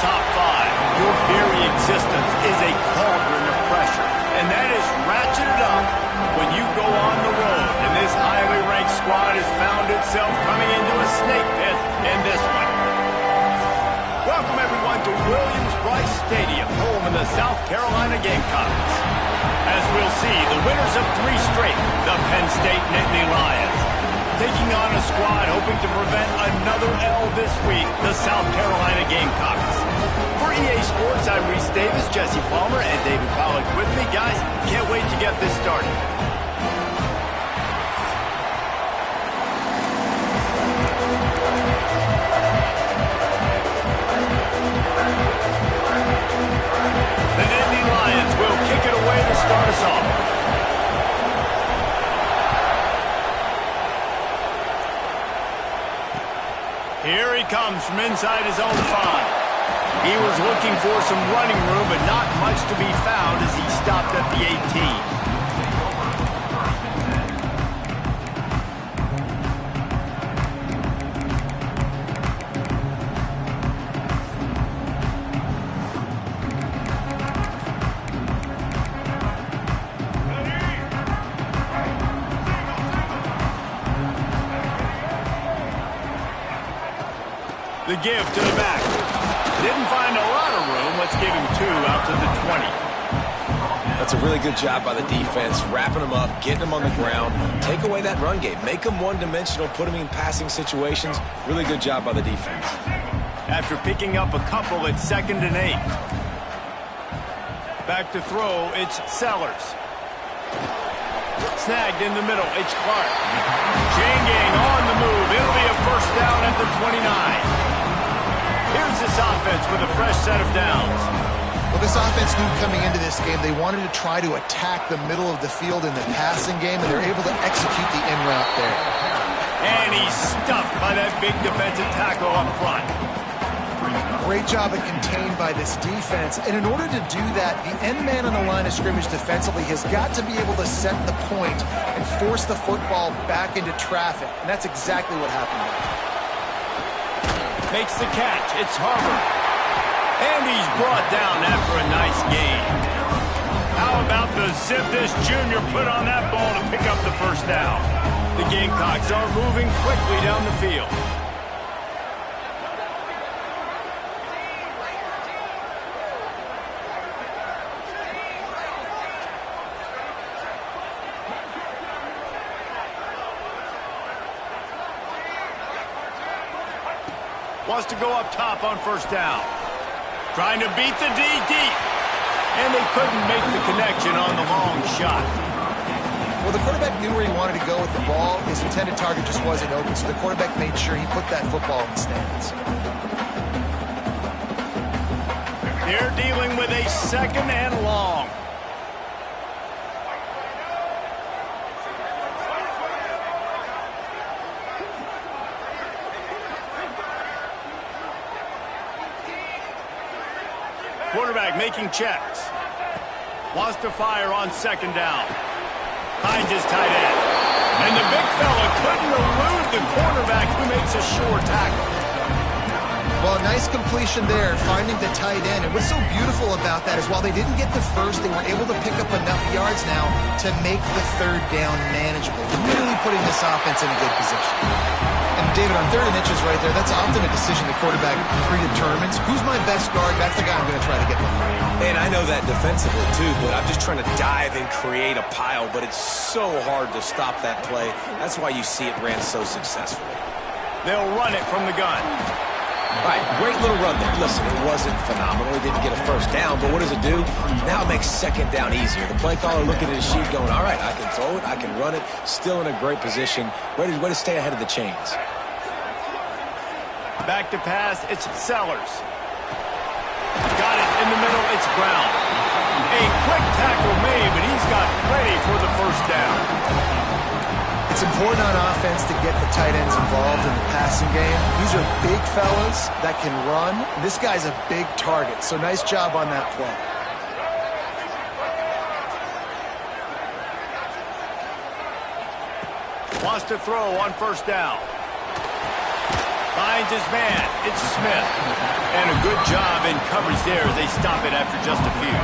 top five, your very existence is a cauldron of pressure. And that is ratcheted up when you go on the road. And this highly ranked squad has found itself coming into a snake pit in this one. Welcome, everyone, to Williams-Brice Stadium, home of the South Carolina Gamecocks. As we'll see, the winners of 3 straight, the Penn State Nittany Lions, taking on a squad hoping to prevent another L this week, the South Carolina Gamecocks. For EA Sports, I'm Reese Davis, Jesse Palmer, and David Pollack with me. Guys, can't wait to get this started. The Nittany Lions will kick it away to start us off. Here he comes from inside his own 5. He was looking for some running room, but not much to be found as he stopped at the 18. The give to the back. Didn't find a lot of room. Let's give him 2 out to the 20. That's a really good job by the defense, wrapping them up, getting them on the ground. Take away that run game. Make them one-dimensional, put them in passing situations. Really good job by the defense. After picking up a couple at 2nd and 8. Back to throw, it's Sellers. Snagged in the middle, it's Clark. Chain gang on the move. It'll be a first down at the 29. Here's this offense with a fresh set of downs. Well, this offense knew coming into this game they wanted to try to attack the middle of the field in the passing game, and they're able to execute the in route there. And he's stuffed by that big defensive tackle up front. Great job at contained by this defense. And in order to do that, the end man on the line of scrimmage defensively has got to be able to set the point and force the football back into traffic. And that's exactly what happened there. Makes the catch. It's Harvard. And he's brought down after a nice gain. How about the zip this junior put on that ball to pick up the first down? The Gamecocks are moving quickly down the field. Wants to go up top on first down. Trying to beat the D deep. And they couldn't make the connection on the long shot. Well, the quarterback knew where he wanted to go with the ball. His intended target just wasn't open, so the quarterback made sure he put that football in the stands. They're dealing with a 2nd and long. Quarterback making checks. Wants to fire on 2nd down. Finds his tight end. And the big fella couldn't elude the cornerback who makes a sure tackle. Well, nice completion there, finding the tight end. And what's so beautiful about that is while they didn't get the first, they were able to pick up enough yards now to make the 3rd down manageable. Really putting this offense in a good position. And David, on 3rd and inches right there, that's often a decision the quarterback predetermines. Who's my best guard? That's the guy I'm going to try to get behind. And I know that defensively, too, but I'm just trying to dive and create a pile, but it's so hard to stop that play. That's why you see it ran so successfully. They'll run it from the gun. All right, great little run there. Listen, it wasn't phenomenal. He didn't get a first down, but what does it do? Now it makes 2nd down easier. The play caller looking at his sheet going, all right, I can throw it, I can run it, still in a great position, ready to stay ahead of the chains. Back to pass, it's Sellers. Got it in the middle, it's Brown. A quick tackle made, but he's got plenty for the first down. It's important on offense to get the tight ends involved in the passing game. These are big fellas that can run. This guy's a big target, so nice job on that play. Wants to throw on first down. Finds his man. It's Smith. And a good job in coverage there as they stop it after just a few.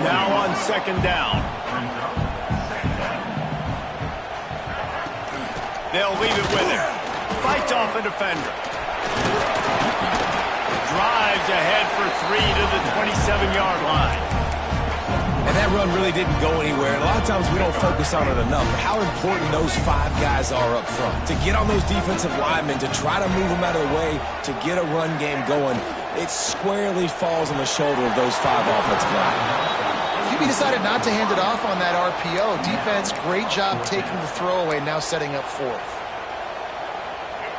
Now on second down. They'll leave it with him. Fights off a defender. Drives ahead for 3 to the 27-yard line. And that run really didn't go anywhere. And a lot of times we don't focus on it enough. But how important those 5 guys are up front. To get on those defensive linemen, to try to move them out of the way, to get a run game going, it squarely falls on the shoulder of those 5 offensive linemen. QB decided not to hand it off on that RPO. Defense, great job taking the throwaway, now setting up 4th.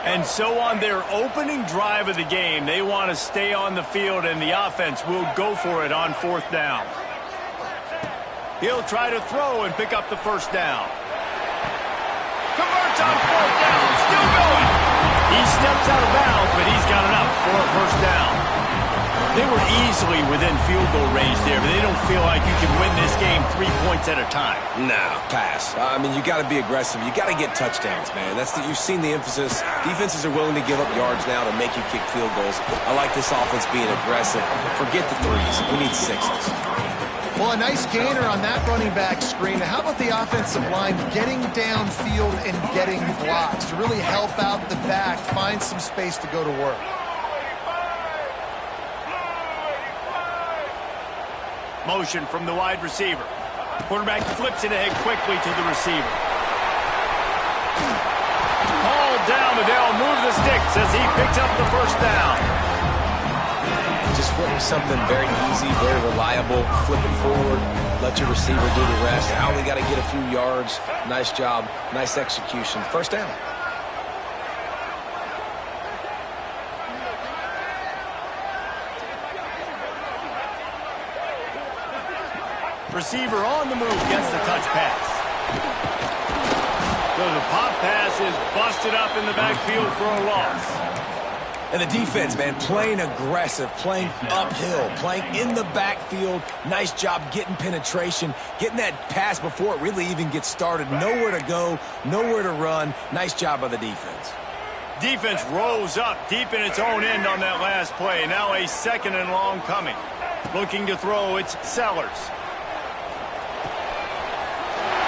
And so on their opening drive of the game, they want to stay on the field, and the offense will go for it on 4th down. He'll try to throw and pick up the first down. Converts on 4th down, still going. He steps out of bounds, but he's got enough for a first down. They were easily within field goal range there, but they don't feel like you can win this game 3 points at a time. No, pass. I mean, you got to be aggressive. You got to get touchdowns, man. You've seen the emphasis. Defenses are willing to give up yards now to make you kick field goals. I like this offense being aggressive. Forget the 3s. We need 6s. Well, a nice gainer on that running back screen. How about the offensive line getting downfield and getting blocks to really help out the back, find some space to go to work? Motion from the wide receiver. Quarterback flips it ahead quickly to the receiver. Hauled down, but they'll move the sticks as he picks up the first down. Just went something very easy, very reliable, flipping forward, let your receiver do the rest. I only got to get a few yards. Nice job, nice execution. First down. Receiver on the move, gets the touch pass. So the pop pass is busted up in the backfield for a loss. And the defense, man, playing aggressive, playing uphill, playing in the backfield. Nice job getting penetration, getting that pass before it really even gets started. Nowhere to go, nowhere to run. Nice job by the defense. Defense rolls up deep in its own end on that last play. Now a 2nd and long coming. Looking to throw, it's Sellers.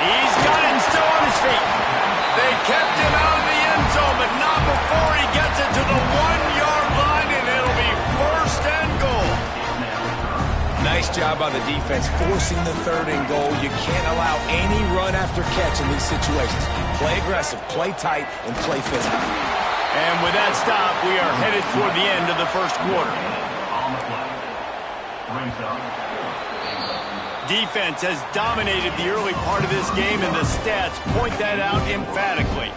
He's got him still on his feet. They kept him out of the end zone, but not before he gets it to the 1-yard line, and it'll be 1st and goal. Nice job by the defense forcing the 3rd and goal. You can't allow any run after catch in these situations. Play aggressive, play tight, and play physical. And with that stop, we are headed toward the end of the first quarter. Defense has dominated the early part of this game, and the stats point that out emphatically.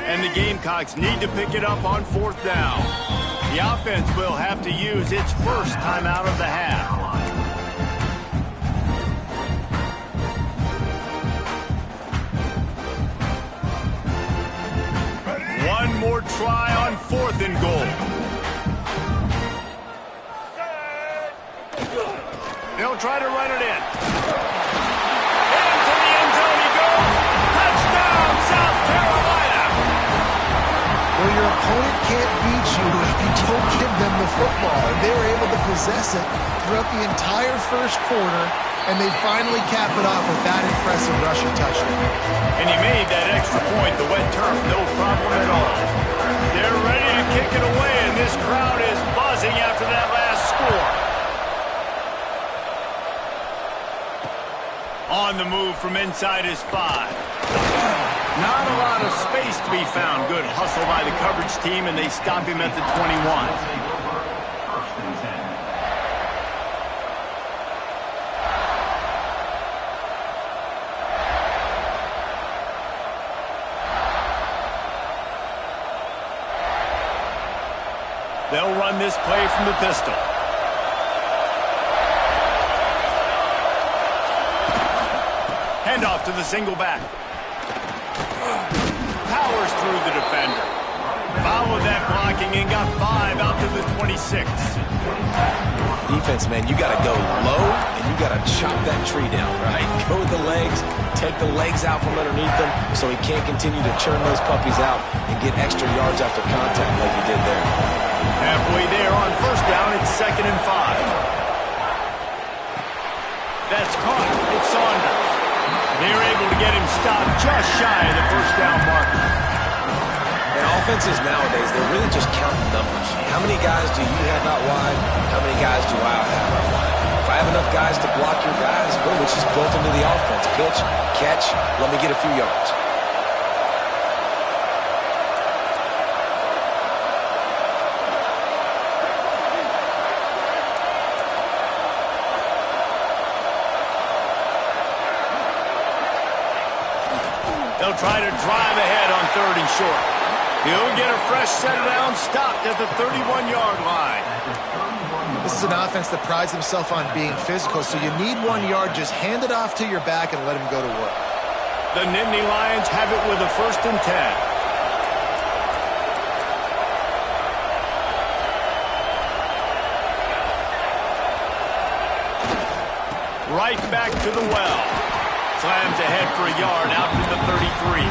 And the Gamecocks need to pick it up on 4th down. The offense will have to use its first timeout of the half. One more try on 4th and goal. They'll try to run it in. Into the end zone he goes. Touchdown, South Carolina. Well, your opponent can't beat you if you don't give them the football. And they were able to possess it throughout the entire first quarter, and they finally cap it off with that impressive rushing touchdown. And he made that extra point, the wet turf, no problem at all. They're ready to kick it away, and this crowd is buzzing after that last score. On the move from inside his 5. Not a lot of space to be found. Good hustle by the coverage team, and they stop him at the 21. They'll run this play from the pistol. Handoff to the single back. through the defender. Followed that blocking and got 5 out to the 26. Defense, man, you got to go low, and you got to chop that tree down, right? Go with the legs, take the legs out from underneath them so he can't continue to churn those puppies out and get extra yards after contact like he did there. Halfway there on first down, it's 2nd and 5. That's caught. It's Saunders. They're able to get him stopped just shy of the first down marker. And offenses nowadays, they're really just counting numbers. How many guys do you have out wide? How many guys do I have out wide? If I have enough guys to block your guys, boom, it's just built into the offense. Pitch, catch, let me get a few yards. They'll try to drive ahead on 3rd and short. He'll get a fresh set of downs, stopped at the 31-yard line. This is an offense that prides himself on being physical, so you need 1 yard. Just hand it off to your back and let him go to work. The Nittany Lions have it with a 1st and 10. Right back to the well. Slams ahead for a yard out to the 33.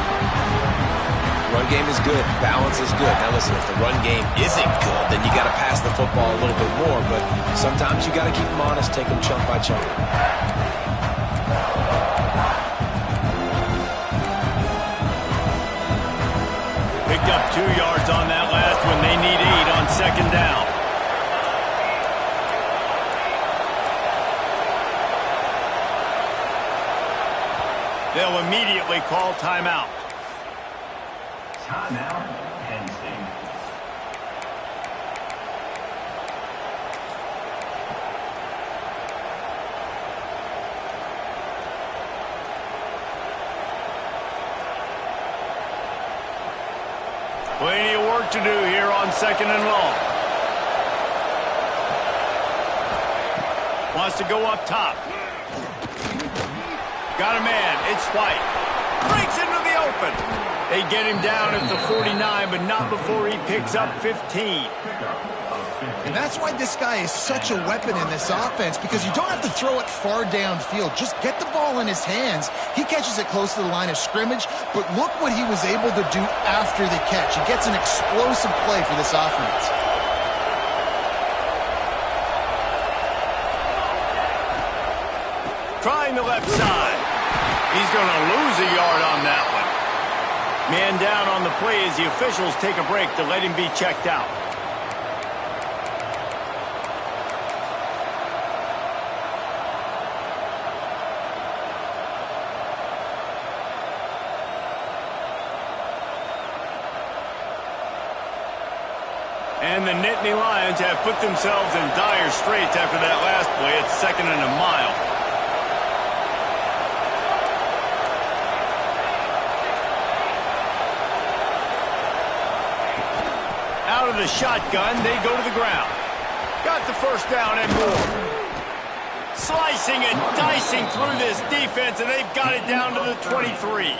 Run game is good. Balance is good. Now listen, if the run game isn't good, then you got to pass the football a little bit more. But sometimes you got to keep them honest, take them chunk by chunk. Picked up 2 yards on that last one. They need 8 on 2nd down. They'll immediately call timeout. Timeout, Penn State. Plenty of work to do here on 2nd and long. Wants to go up top. Got a man. It's White. Breaks into the open. They get him down at the 49, but not before he picks up 15. And that's why this guy is such a weapon in this offense, because you don't have to throw it far downfield. Just get the ball in his hands. He catches it close to the line of scrimmage, but look what he was able to do after the catch. He gets an explosive play for this offense. Trying the left side. He's going to lose a yard on that one. Man down on the play as the officials take a break to let him be checked out. And the Nittany Lions have put themselves in dire straits after that last play. It's 2nd and a mile. Out of the shotgun, they go to the ground. Got the first down and more. Slicing and dicing through this defense, and they've got it down to the 23.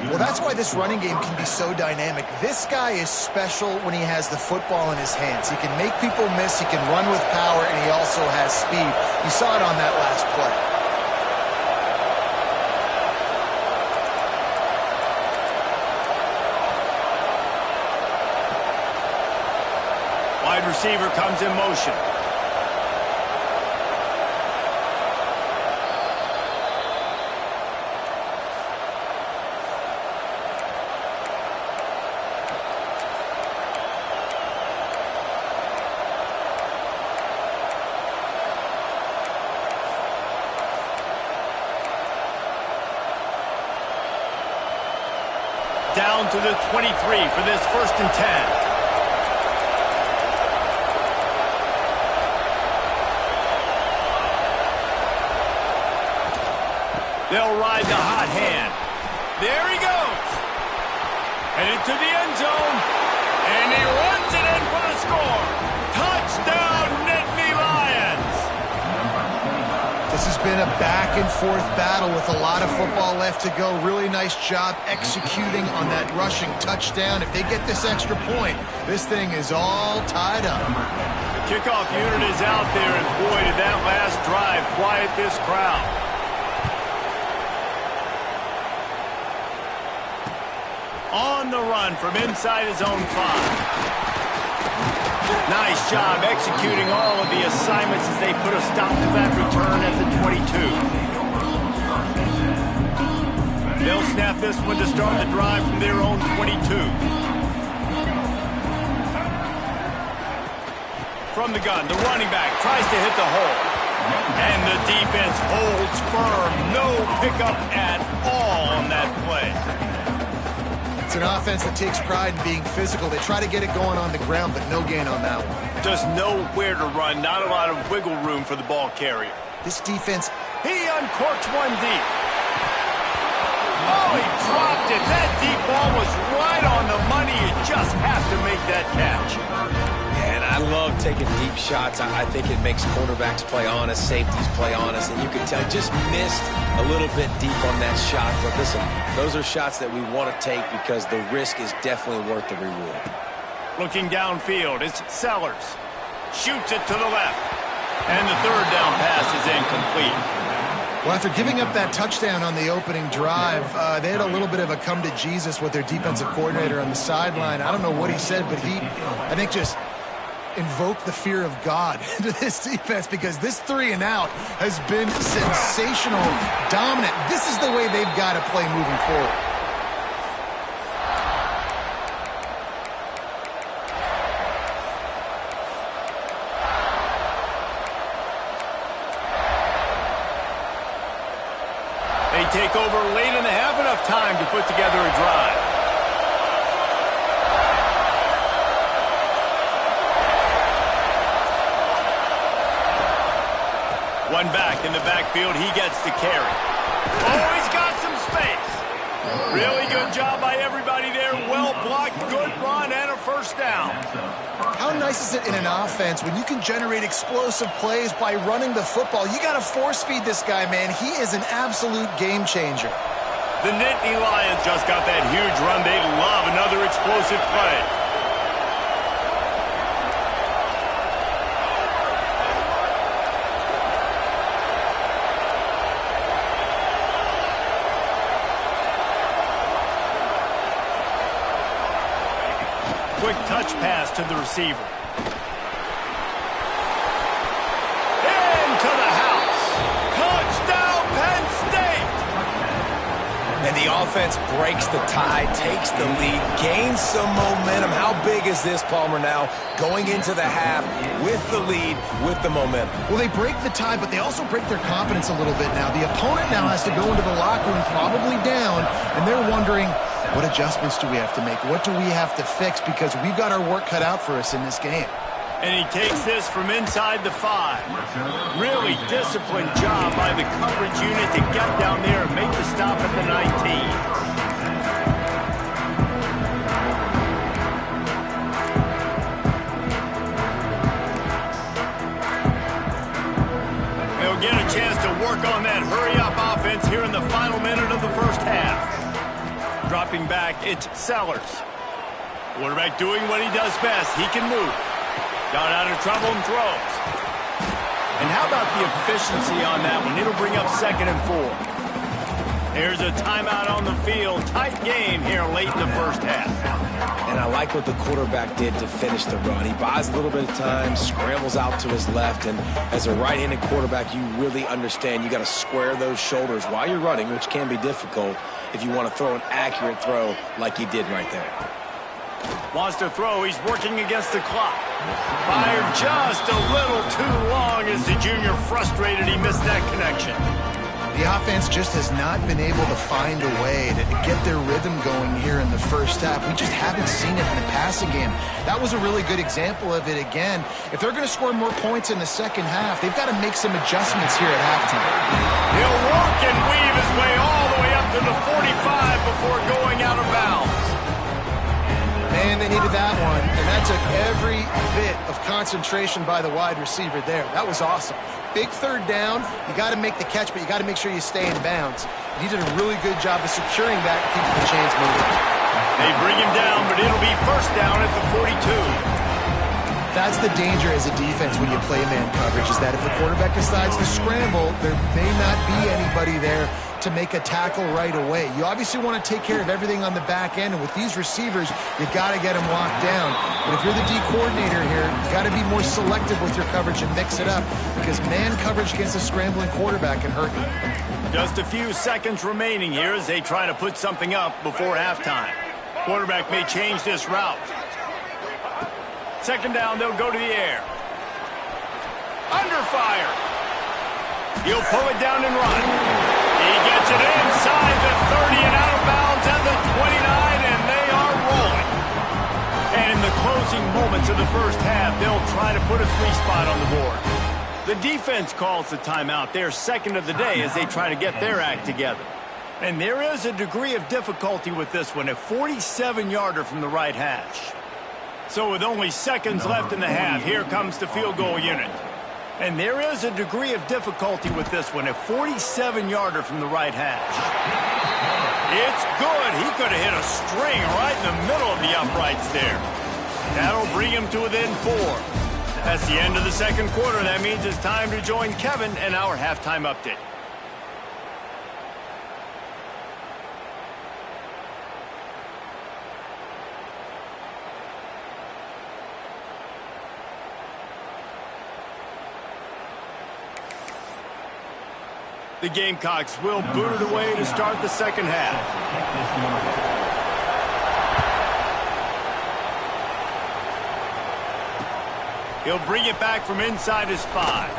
Well, that's why this running game can be so dynamic. This guy is special when he has the football in his hands. He can make people miss, he can run with power, and he also has speed. You saw it on that last play. Wide receiver comes in motion. Down to the 23 for this 1st and 10. They'll ride the hot hand. There he goes. Headed to the end zone. And he runs it in for the score. Touchdown, Nittany Lions. This is been a back-and-forth battle with a lot of football left to go. Really nice job executing on that rushing touchdown. If they get this extra point, this thing is all tied up. The kickoff unit is out there, and boy, did that last drive quiet this crowd. On the run from inside his own 5. Nice job executing all of the assignments as they put a stop to that return at the 22. They'll snap this one to start the drive from their own 22. From the gun, the running back tries to hit the hole. And the defense holds firm. No pickup at all on that play. It's an offense that takes pride in being physical. They try to get it going on the ground, but no gain on that one. Just nowhere to run. Not a lot of wiggle room for the ball carrier. This defense... He uncorks one deep. Oh, he dropped it. That deep ball was right on the money. You just have to make that catch. And I love taking deep shots. I think it makes quarterbacks play honest, safeties play honest, and you can tell just missed a little bit deep on that shot. But listen, those are shots that we want to take because the risk is definitely worth the reward. Looking downfield, it's Sellers. Shoots it to the left. And the third down pass is incomplete. Well, after giving up that touchdown on the opening drive, they had a little bit of a come to Jesus with their defensive coordinator on the sideline. I don't know what he said, but he, I think, just invoked the fear of God into this defense because this 3-and-out has been sensational, dominant. This is the way they've got to play moving forward. They take over late in the half, enough time to put together a drive. One back in the backfield, he gets the carry. Oh, he's got some space. Really good job by everybody there. Well blocked, good run, and a first down. How nice is it in an offense when you can generate explosive plays by running the football? You got to force feed this guy, man. He is an absolute game changer. The Nittany Lions just got that huge run. They love another explosive play. Quick touch pass to the receiver. Into the house. Touchdown, Penn State! And the offense breaks the tie, takes the lead, gains some momentum. How big is this, Palmer, now? Going into the half with the lead, with the momentum. Well, they break the tie, but they also break their confidence a little bit now. The opponent now has to go into the locker room probably down, and they're wondering, what adjustments do we have to make? What do we have to fix? Because we've got our work cut out for us in this game. And he takes this from inside the 5. Really disciplined job by the coverage unit to get down there and make the stop at the 19. They'll get a chance to work on that hurry-up offense here in the final minute of the first half. Dropping back, it's Sellers. Quarterback doing what he does best. He can move. Got out of trouble and throws. And how about the efficiency on that one? It'll bring up 2nd and 4. There's a timeout on the field. Tight game here late in the first half. And I like what the quarterback did to finish the run. He buys a little bit of time, scrambles out to his left, and as a right-handed quarterback, you really understand you got to square those shoulders while you're running, which can be difficult if you want to throw an accurate throw like he did right there. Wants to throw. He's working against the clock. Fired just a little too long as the junior frustrated. He missed that connection. The offense just has not been able to find a way to get their rhythm going here in the first half. We just haven't seen it in the passing game. That was a really good example of it again. If they're going to score more points in the second half, they've got to make some adjustments here at halftime. He'll work and weave his way all the way up to the 45 before going out of bounds. Man, Man, they needed that one, and that took every bit of concentration by the wide receiver there. That was awesome. Big third down. You got to make the catch, but you got to make sure you stay in bounds. He did a really good job of securing that and keeping the chains moving. They bring him down, but it'll be first down at the 42. That's the danger as a defense when you play man coverage, is that if the quarterback decides to scramble, there may not be anybody there to make a tackle right away. You obviously want to take care of everything on the back end, and with these receivers, you got to get them locked down. But if you're the D coordinator here, you got to be more selective with your coverage and mix it up, because man coverage against a scrambling quarterback can hurt you. Just a few seconds remaining here as they try to put something up before halftime. Quarterback may change this route. Second down, they'll go to the air. Under fire. He'll pull it down and run. He gets it inside the 30 and out of bounds at the 29, and they are rolling. And in the closing moments of the first half, they'll try to put a three-spot on the board. The defense calls the timeout. They're second of the day as they try to get their act together. And there is a degree of difficulty with this one, a 47-yarder from the right hash. So with only seconds left in the half, here comes the field goal unit. And there is a degree of difficulty with this one, a 47-yarder from the right hash. It's good. He could have hit a string right in the middle of the uprights there. That'll bring him to within 4. That's the end of the second quarter. That means it's time to join Kevin and our halftime update. The Gamecocks will boot it away to start the second half. He'll bring it back from inside his 5.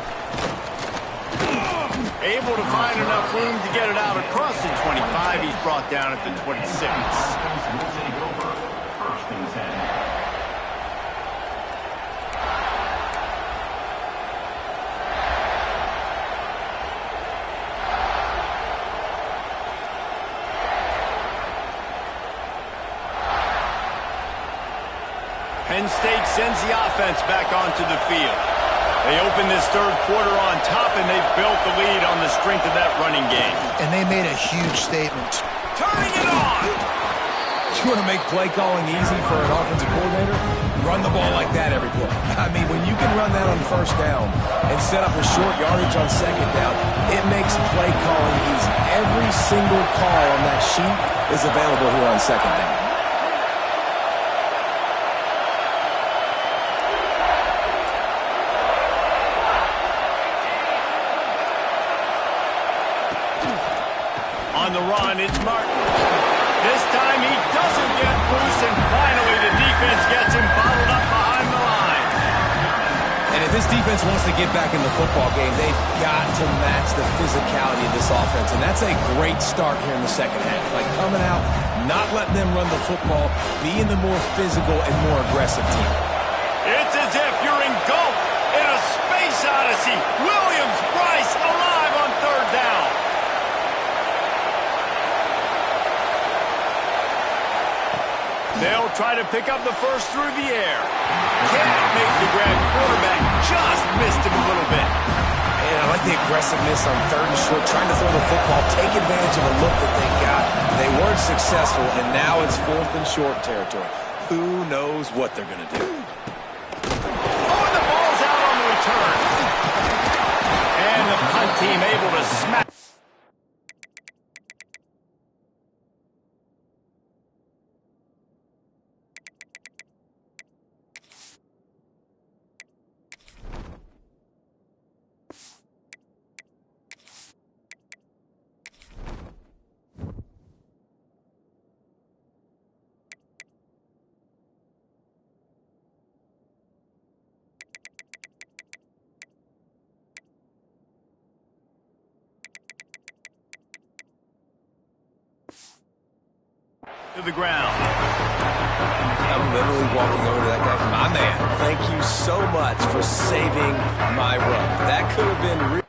Able to find enough room to get it out across the 25. He's brought down at the 26. Penn State sends the offense back onto the field. They open this third quarter on top, and they've built the lead on the strength of that running game. And they made a huge statement. Turning it on! You want to make play calling easy for an offensive coordinator? Run the ball like that every play. I mean, when you can run that on first down and set up a short yardage on second down, it makes play calling easy. Every single call on that sheet is available here on second down. On the run, it's Martin. This time he doesn't get loose, and finally the defense gets him bottled up behind the line. And if this defense wants to get back in the football game, they've got to match the physicality of this offense, and that's a great start here in the second half. Like coming out, not letting them run the football, being the more physical and more aggressive team. It's as if you're engulfed in a space odyssey. Williams-Brice alive on third down. They'll try to pick up the first through the air. Can't make the grab. Quarterback just missed him a little bit. And I like the aggressiveness on third and short, trying to throw the football, take advantage of a look that they got. They weren't successful, and now it's fourth and short territory. Who knows what they're going to do? Oh, and the ball's out on the return. And the punt team able to smack. To the ground. I'm literally walking over to that guy. My man, thank you so much for saving my run. That could have been real.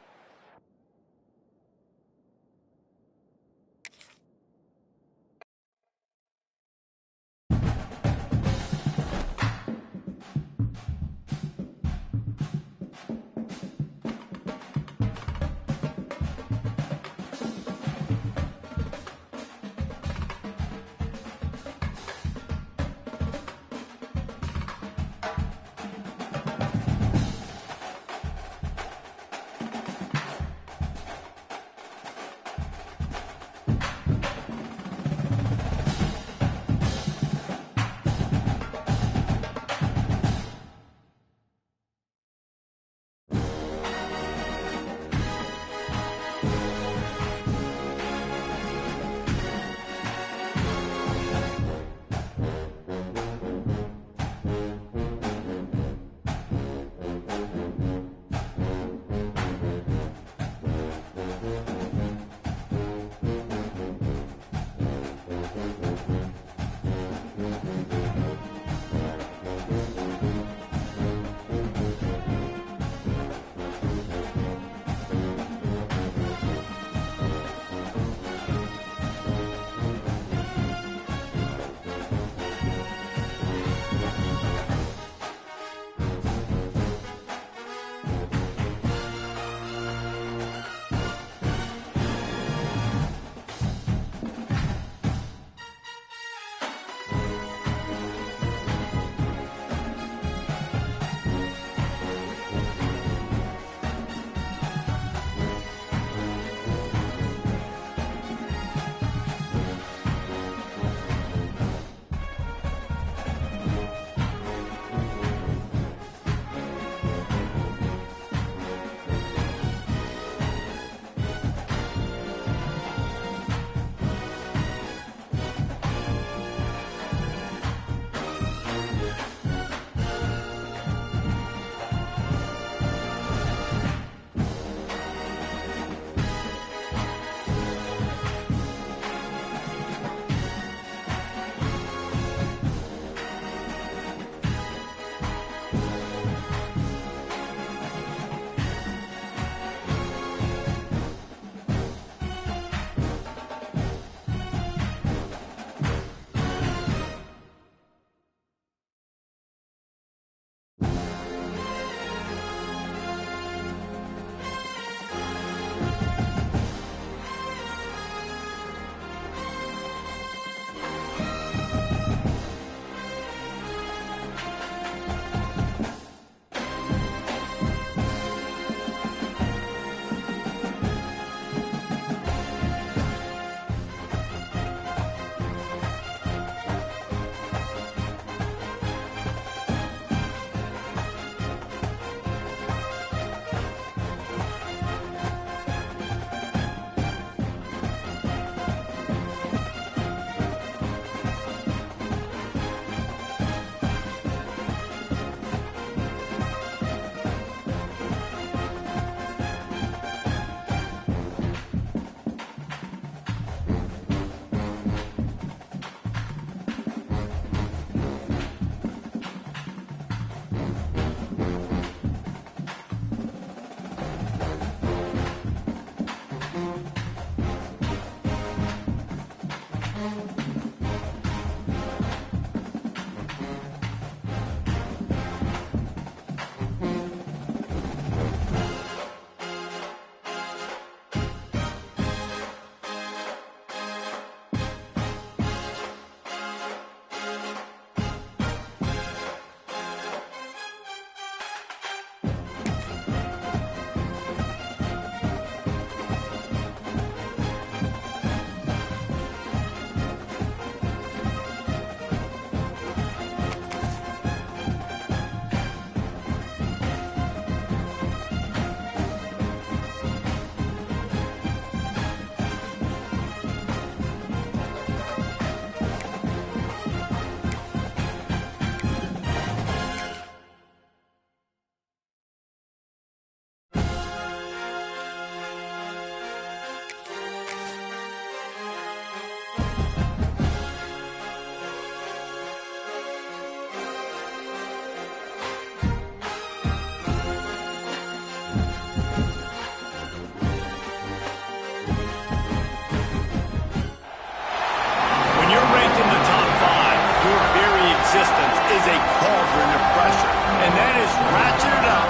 Existence is a cauldron of pressure, and that is ratcheted up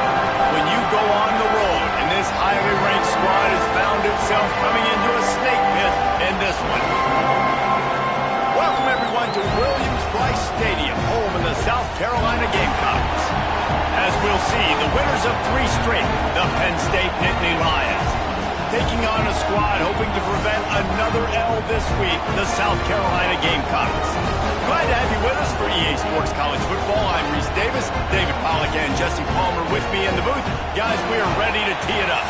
when you go on the road, and this highly ranked squad has found itself coming into a snake pit in this one. Welcome, everyone, to Williams-Brice Stadium, home of the South Carolina Gamecocks. As we'll see, the winners of 3 straight, the Penn State Nittany Lions, taking on a squad hoping to prevent another L this week, the South Carolina Gamecocks. Glad to have you with us for EA Sports College Football. I'm Reese Davis, David Pollack and Jesse Palmer with me in the booth. Guys, we are ready to tee it up.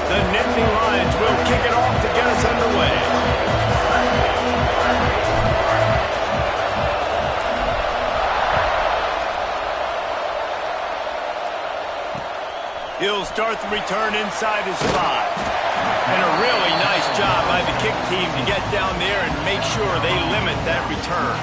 The Nittany Lions will kick it off to get us underway. He'll start the return inside his 5. And a really nice job by the kick team to get down there and make sure they limit that return.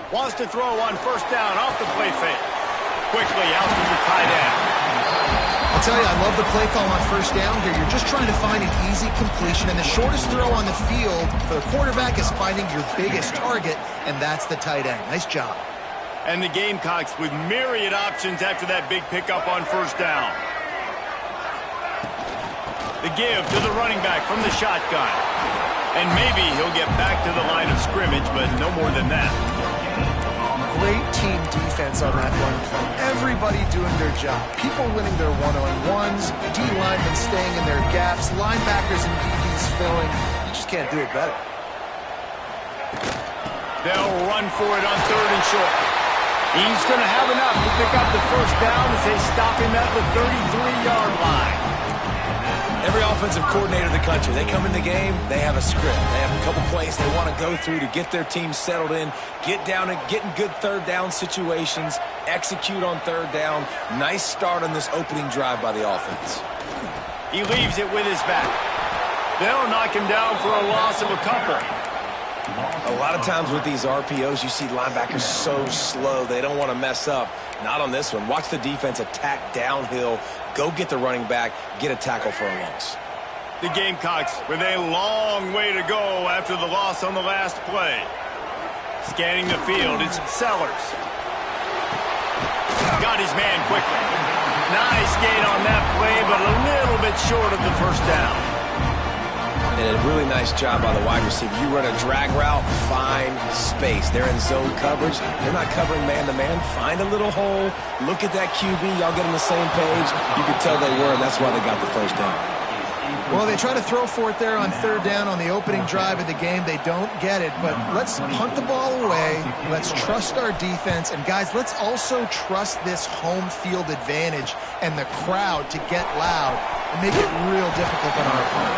Wants to throw on first down off the play fake. Quickly out to the tight end. I'll tell you, I love the play call on first down here. You're just trying to find an easy completion, and the shortest throw on the field for the quarterback is finding your biggest target, and that's the tight end. Nice job. And the Gamecocks with myriad options after that big pickup on first down. The give to the running back from the shotgun. And maybe he'll get back to the line of scrimmage, but no more than that. Great team defense on that run play. Everybody doing their job. People winning their one-on-ones, D linemen staying in their gaps, linebackers and DBs filling. You just can't do it better. They'll run for it on 3rd and short. He's going to have enough to pick up the first down as they stop him at the 33-yard line. Every offensive coordinator in the country, they come in the game, they have a script. They have a couple plays they want to go through to get their team settled in, get down and get in good 3rd down situations, execute on 3rd down. Nice start on this opening drive by the offense. He leaves it with his back. They'll knock him down for a loss of a couple. A lot of times with these RPOs, you see linebackers so slow, they don't want to mess up. Not on this one. Watch the defense attack downhill, go get the running back, get a tackle for a loss. The Gamecocks with a long way to go after the loss on the last play. Scanning the field, it's Sellers. Got his man quickly. Nice gain on that play, but a little bit short of the first down. And a really nice job by the wide receiver. You run a drag route, find space. They're in zone coverage. They're not covering man-to-man. Find a little hole. Look at that QB. Y'all get on the same page. You could tell they were, and that's why they got the first down. Well, they try to throw for it there on third down on the opening drive of the game. They don't get it, but let's punt the ball away. Let's trust our defense. And, guys, let's also trust this home field advantage and the crowd to get loud and make it real difficult on our part.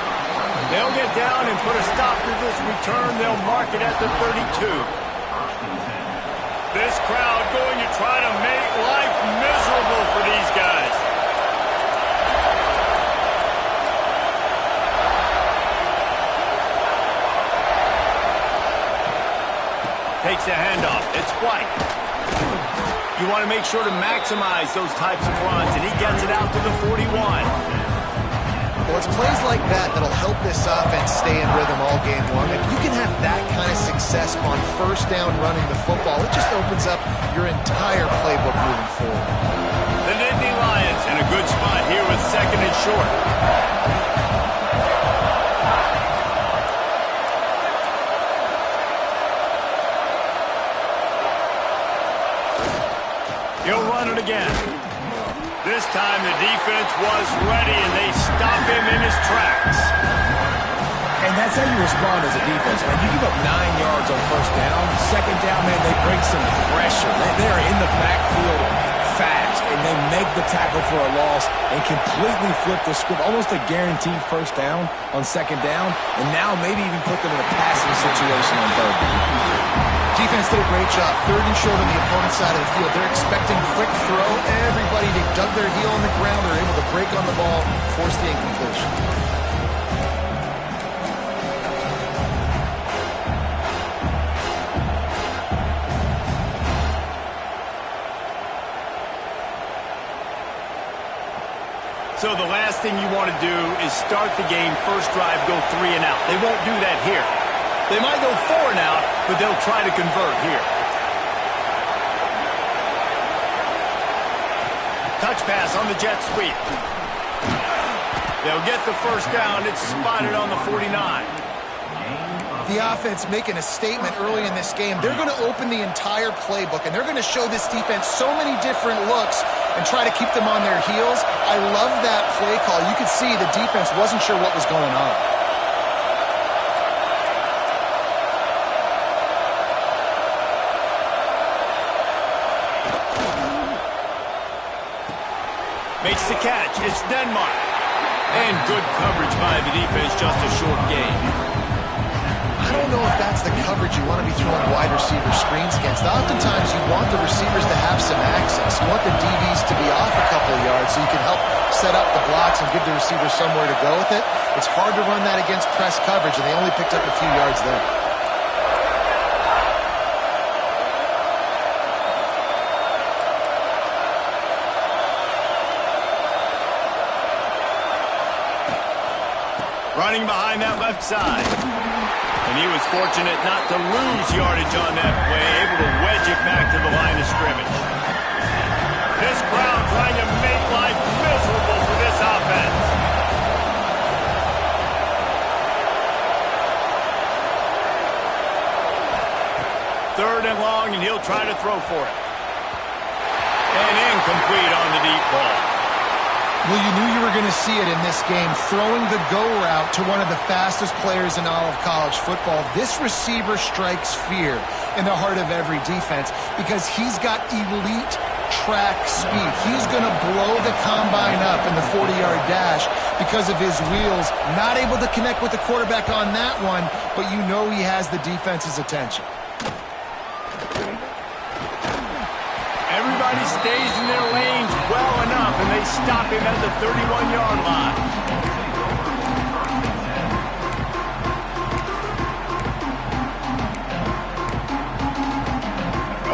They'll get down and put a stop to this return. They'll mark it at the 32. This crowd going to try to make life miserable for these guys. Takes the handoff. It's White. You want to make sure to maximize those types of runs, and he gets it out to the 41. Well, it's plays like that that'll help this offense stay in rhythm all game long. If you can have that kind of success on first down running the football, it just opens up your entire playbook moving forward. The Nittany Lions in a good spot here with second and short. He'll run it again. This time the defense was ready, and they stop him in his tracks. And that's how you respond as a defense, man. You give up 9 yards on first down. Second down, man, they bring some pressure. They are in the backfield fast, and they make the tackle for a loss and completely flip the script. Almost a guaranteed first down on second down, and now maybe even put them in a passing situation on third down. Defense did a great job. Third and short on the opponent's side of the field. They're expecting quick throw. Everybody, they dug their heel on the ground. They're able to break on the ball, force the incompletion. So the last thing you want to do is start the game, first drive, go 3 and out. They won't do that here. They might go 4 and out, but they'll try to convert here. Touch pass on the jet sweep. They'll get the first down. It's spotted on the 49. The offense making a statement early in this game. They're going to open the entire playbook, and they're going to show this defense so many different looks and try to keep them on their heels. I love that play call. You could see the defense wasn't sure what was going on. Makes the catch. It's Denmark. And good coverage by the defense, just a short gain. I don't know if that's the coverage you want to be throwing wide receiver screens against. Oftentimes, you want the receivers to have some access. You want the DBs to be off a couple of yards so you can help set up the blocks and give the receiver somewhere to go with it. It's hard to run that against press coverage, and they only picked up a few yards there. Running behind that left side. And he was fortunate not to lose yardage on that play, able to wedge it back to the line of scrimmage. This crowd trying to make life miserable for this offense. Third and long, and he'll try to throw for it. And incomplete on the deep ball. Well, you knew you were going to see it in this game, throwing the go route to one of the fastest players in all of college football. This receiver strikes fear in the heart of every defense because he's got elite track speed. He's going to blow the combine up in the 40-yard dash because of his wheels. Not able to connect with the quarterback on that one, but you know he has the defense's attention. Everybody stays in their lanes well enough, and they stop him at the 31-yard line.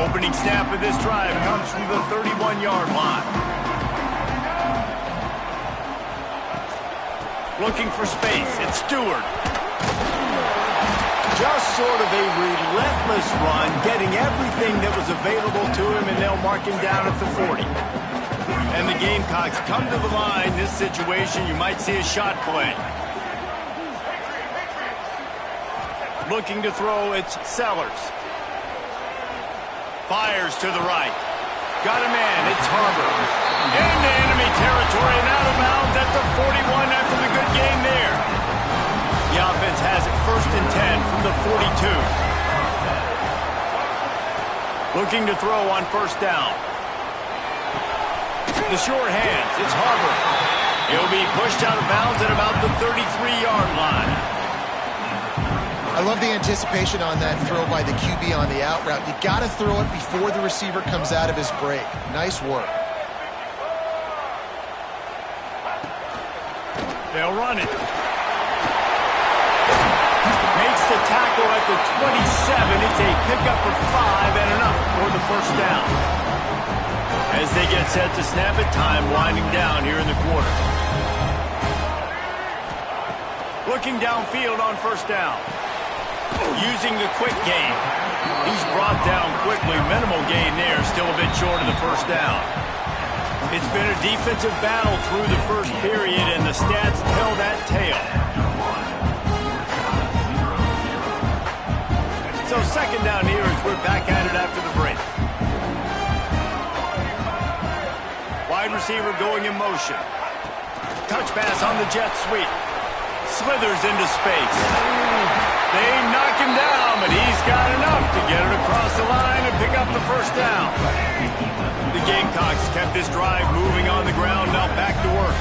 Opening snap of this drive comes from the 31-yard line. Looking for space. It's Stewart. Just sort of a relentless run, getting everything that was available to him, and they'll mark him down at the 40. And the Gamecocks come to the line. This situation, you might see a shot play. Looking to throw, it's Sellers. Fires to the right. Got a man, it's Harbor. Into enemy territory and out of bounds at the 41 after the good game there. the 42. Looking to throw on first down. The short hands, it's Harvard. He'll be pushed out of bounds at about the 33-yard line. I love the anticipation on that throw by the QB on the out route. You got to throw it before the receiver comes out of his break. Nice work. They'll run it. Makes the tackle at the 27. It's a pickup of 5 and enough for the first down. As they get set to snap it, time winding down here in the quarter. Looking downfield on first down. Using the quick game. He's brought down quickly. Minimal gain there. Still a bit short of the first down. It's been a defensive battle through the first period, and the stats tell that tale. So second down here as we're back at it after the break. Wide receiver going in motion. Touch pass on the jet sweep. Slithers into space. They knock him down, but he's got enough to get it across the line and pick up the first down. The Gamecocks kept this drive moving on the ground, now back to work.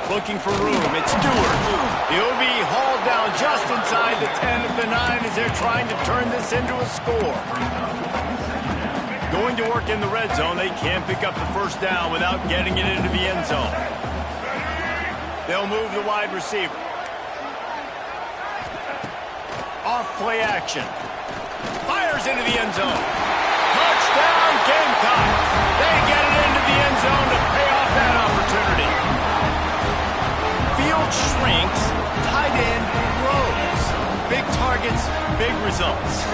Looking for room, it's Stewart. He'll be hauled down just inside the 10 at the 9 as they're trying to turn this into a score. Going to work in the red zone, they can't pick up the first down without getting it into the end zone. They'll move the wide receiver. Off play action. Fires into the end zone. Touchdown, Gamecocks. They get it into the end zone to pay off that opportunity. Field shrinks, tight end grows. Big targets, big results.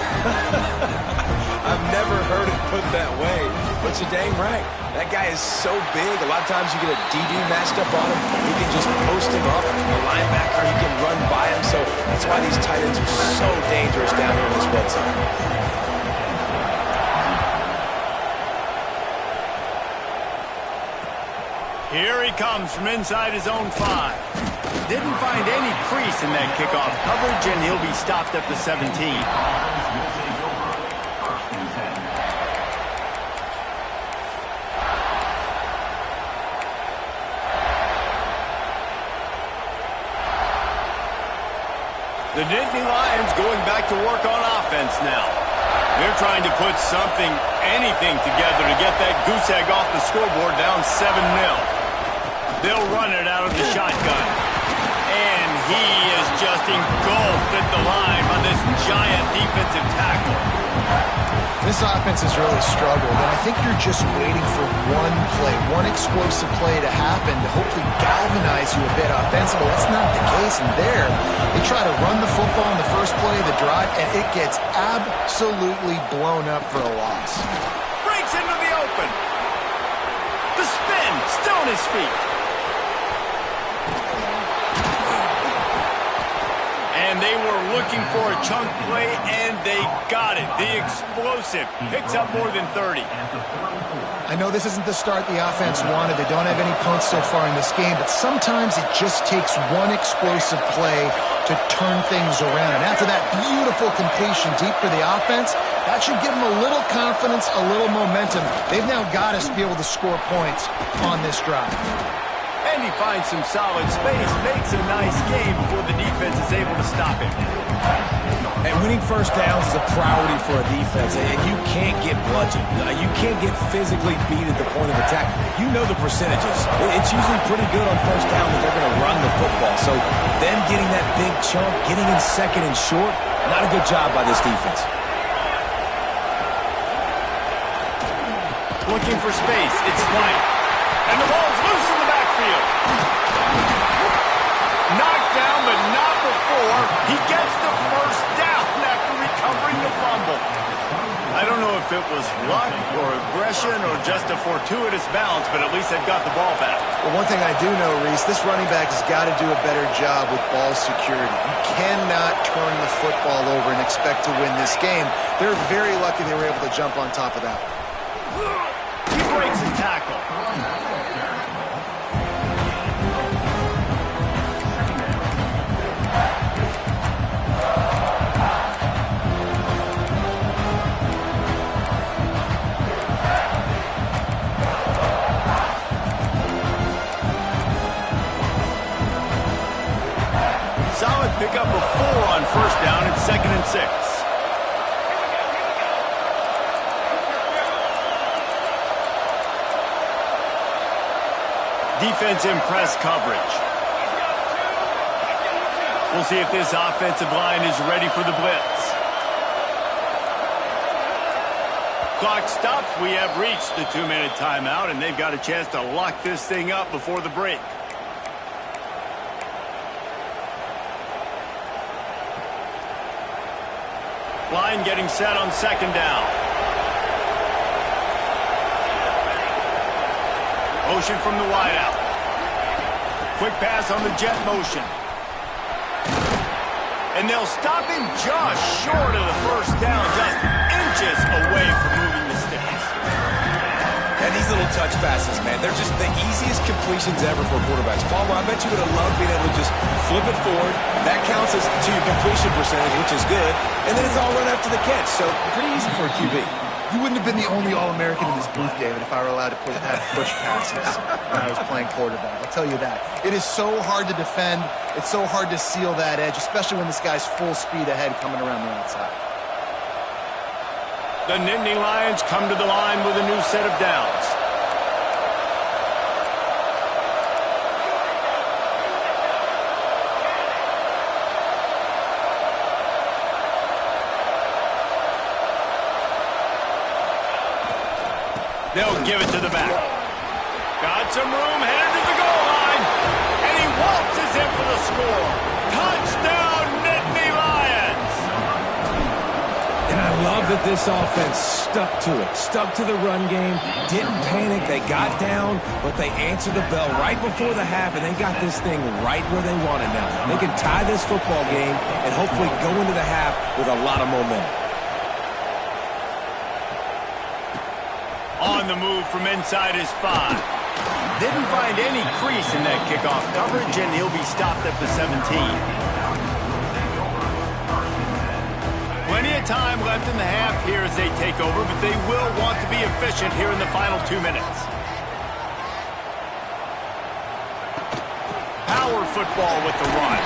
I've never heard it put that way, but you're dang right. That guy is so big. A lot of times you get a DB matched up on him. He can just post him up. A linebacker, he can run by him. So that's why these tight ends are so dangerous down here in this red zone. Here he comes from inside his own 5. Didn't find any crease in that kickoff coverage, and he'll be stopped at the 17. The Nittany Lions going back to work on offense now. They're trying to put something, anything together to get that goose egg off the scoreboard down 7-0. They'll run it out of the shotgun. And he is just engulfed at the line by this giant defensive tackle. This offense has really struggled, and I think you're just waiting for one play, one explosive play to happen to hopefully galvanize you a bit offensively. That's not the case, and there, they try to run the football in the first play of the drive, and it gets absolutely blown up for a loss. Breaks into the open. The spin, still on his feet. And they were looking for a chunk play, and they got it. The explosive picks up more than 30. I know this isn't the start the offense wanted. They don't have any punts so far in this game, but sometimes it just takes one explosive play to turn things around. And after that beautiful completion deep for the offense, that should give them a little confidence, a little momentum. They've now got us to be able to score points on this drive. And he finds some solid space, makes a nice game before the defense is able to stop him. And winning first downs is a priority for a defense, and you can't get bludgeoned. You can't get physically beat at the point of attack. You know the percentages. It's usually pretty good on first down that they're going to run the football. So them getting that big chunk, getting in second and short, not a good job by this defense. Looking for space, it's White. And the ball's loose in the backfield. Knocked down, but not before. He gets the first down after recovering the fumble. I don't know if it was luck or aggression or just a fortuitous bounce, but at least they've got the ball back. Well, one thing I do know, Reese, this running back has got to do a better job with ball security. You cannot turn the football over and expect to win this game. They're very lucky they were able to jump on top of that. He breaks a tackle. pick up a 4 on first down and 2nd and 6. Defense in press coverage. We'll see if this offensive line is ready for the blitz. Clock stops. We have reached the 2-minute timeout, and they've got a chance to lock this thing up before the break. Line getting set on 2nd down. Motion from the wideout. Quick pass on the jet motion. And they'll stop him just short of the first down, just inches away from moving the sticks. And these little touch passes, man, they're just the easiest completions ever for quarterbacks. Palmer, I bet you would have loved being able to just flip it forward. That counts as to your completion percentage, which is good. And then it's all run after the catch, so pretty easy for a QB. You wouldn't have been the only All-American in this booth, David, if I were allowed to have push passes when I was playing quarterback. I'll tell you that. It is so hard to defend. It's so hard to seal that edge, especially when this guy's full speed ahead coming around the outside. The Nittany Lions come to the line with a new set of downs. They'll give it to the back. Got some room, headed to the goal line. And he waltzes in for the score. Touchdown, Nittany Lions! And I love that this offense stuck to it. Stuck to the run game. Didn't panic. They got down, but they answered the bell right before the half, and they got this thing right where they want it now. They can tie this football game and hopefully go into the half with a lot of momentum. On the move from inside his 5. Didn't find any crease in that kickoff coverage, and he'll be stopped at the 17. Plenty of time left in the half here as they take over, but they will want to be efficient here in the final 2 minutes. Power football with the run.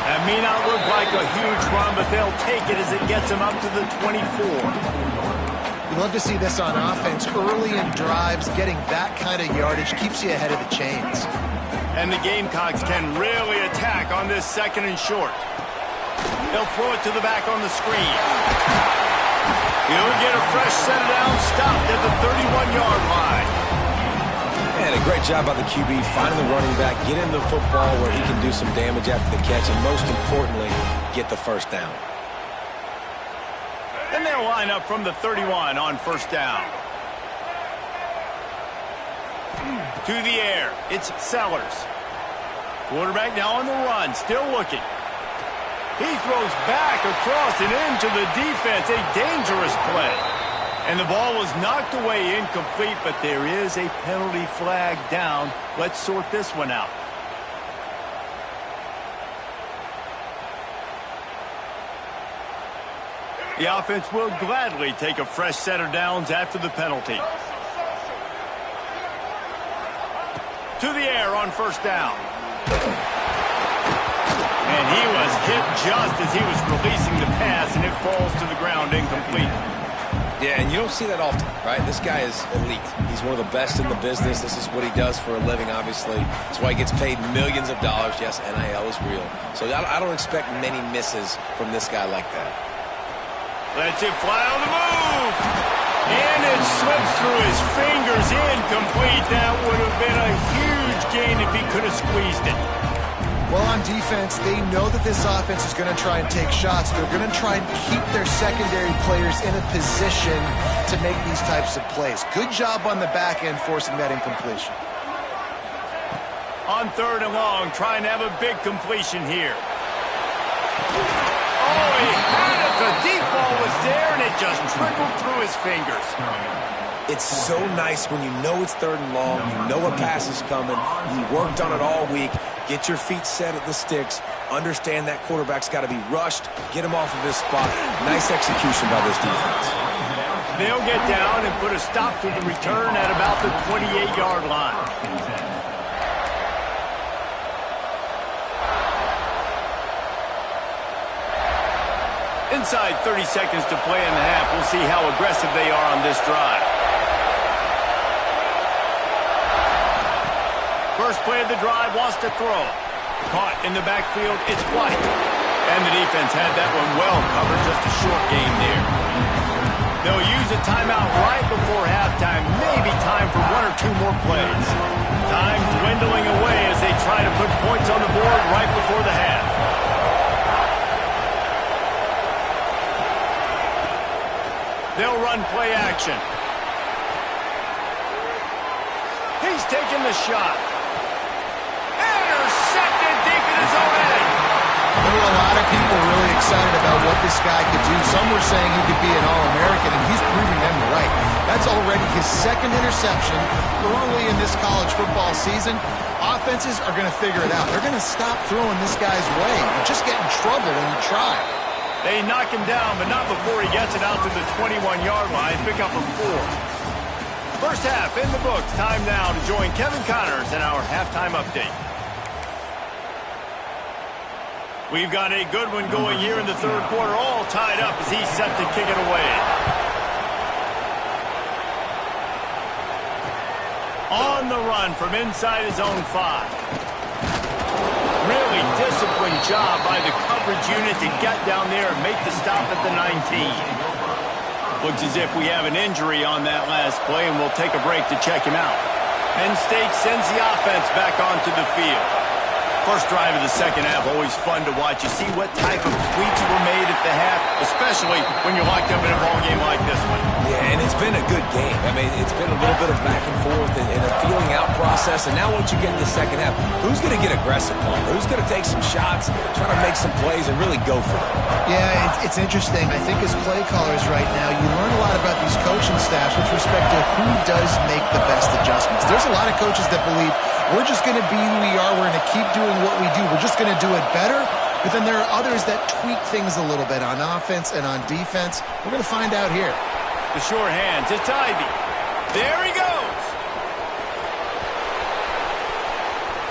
That may not look like a huge run, but they'll take it as it gets them up to the 24. You love to see this on offense. Early in drives, getting that kind of yardage keeps you ahead of the chains. And the Gamecocks can really attack on this 2nd and short. They'll throw it to the back on the screen. He'll get a fresh set of downs, stopped at the 31-yard line. And a great job by the QB finding the running back, get him the football where he can do some damage after the catch, and most importantly, get the first down. And they'll line up from the 31 on first down. To the air, it's Sellers. Quarterback now on the run, still looking. He throws back across and into the defense, a dangerous play. And the ball was knocked away incomplete, but there is a penalty flag down. Let's sort this one out. The offense will gladly take a fresh set of downs after the penalty. To the air on first down. And he was hit just as he was releasing the pass, and it falls to the ground incomplete. Yeah, and you don't see that often, right? This guy is elite. He's one of the best in the business. This is what he does for a living, obviously. That's why he gets paid millions of dollars. Yes, NIL is real. So I don't expect many misses from this guy like that. Lets it fly on the move. And it slips through his fingers, incomplete. That would have been a huge gain if he could have squeezed it. Well, on defense, they know that this offense is going to try and take shots. They're going to try and keep their secondary players in a position to make these types of plays. Good job on the back end forcing that incompletion. On 3rd and long, trying to have a big completion here. Oh, he had it. The deep ball was there, and it just trickled through his fingers. It's so nice when you know it's 3rd and long, you know a pass is coming, you worked on it all week, get your feet set at the sticks, understand that quarterback's got to be rushed, get him off of his spot. Nice execution by this defense. They'll get down and put a stop to the return at about the 28-yard line. Inside 30 seconds to play in the half. We'll see how aggressive they are on this drive. First play of the drive, wants to throw. Caught in the backfield, it's White. And the defense had that one well covered, just a short game there. They'll use a timeout right before halftime, maybe time for one or two more plays. Time dwindling away as they try to put points on the board right before the half. They'll run play action. He's taking the shot. Intercepted deep in his own end. There were a lot of people really excited about what this guy could do. Some were saying he could be an All-American, and he's proving them right. That's already his second interception early in this college football season. Offenses are going to figure it out. They're going to stop throwing this guy's way. You just get in trouble when you try. They knock him down, but not before he gets it out to the 21-yard line. Pick up a 4. First half in the books. Time now to join Kevin Connors in our halftime update. We've got a good one going here in the third quarter, all tied up as he's set to kick it away. On the run from inside his own 5. Really disciplined job by the coverage unit to get down there and make the stop at the 19. Looks as if we have an injury on that last play, and we'll take a break to check him out. Penn State sends the offense back onto the field. First drive of the second half, always fun to watch. You see what type of tweaks were made at the half, especially when you're locked up in a ball game like this one. Yeah, and it's been a good game. I mean, it's been a little bit of back and forth and a feeling out process. And now once you get in the second half, who's going to get aggressive, Paul? Who's going to take some shots, try to make some plays, and really go for it? Yeah, it's interesting. I think as play callers right now, you learn a lot about these coaching staffs with respect to who does make the best adjustments. There's a lot of coaches that believe we're just going to be who we are. We're going to keep doing what we do. We're just going to do it better. But then there are others that tweak things a little bit on offense and on defense. We're going to find out here. The short hands, it's Ivy. There he goes.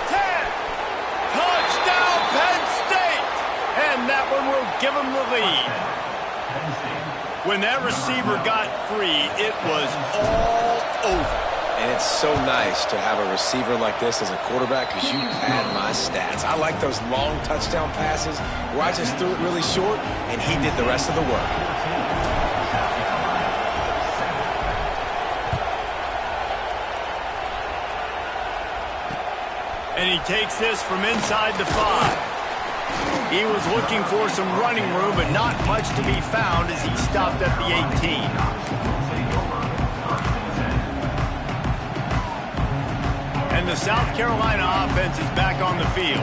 10. Touchdown, Penn State. And that one will give him the lead. When that receiver got free, it was all over. And it's so nice to have a receiver like this as a quarterback because you pad my stats. I like those long touchdown passes where I just threw it really short and he did the rest of the work. And he takes this from inside the 5. He was looking for some running room, but not much to be found as he stopped at the 18. And the South Carolina offense is back on the field.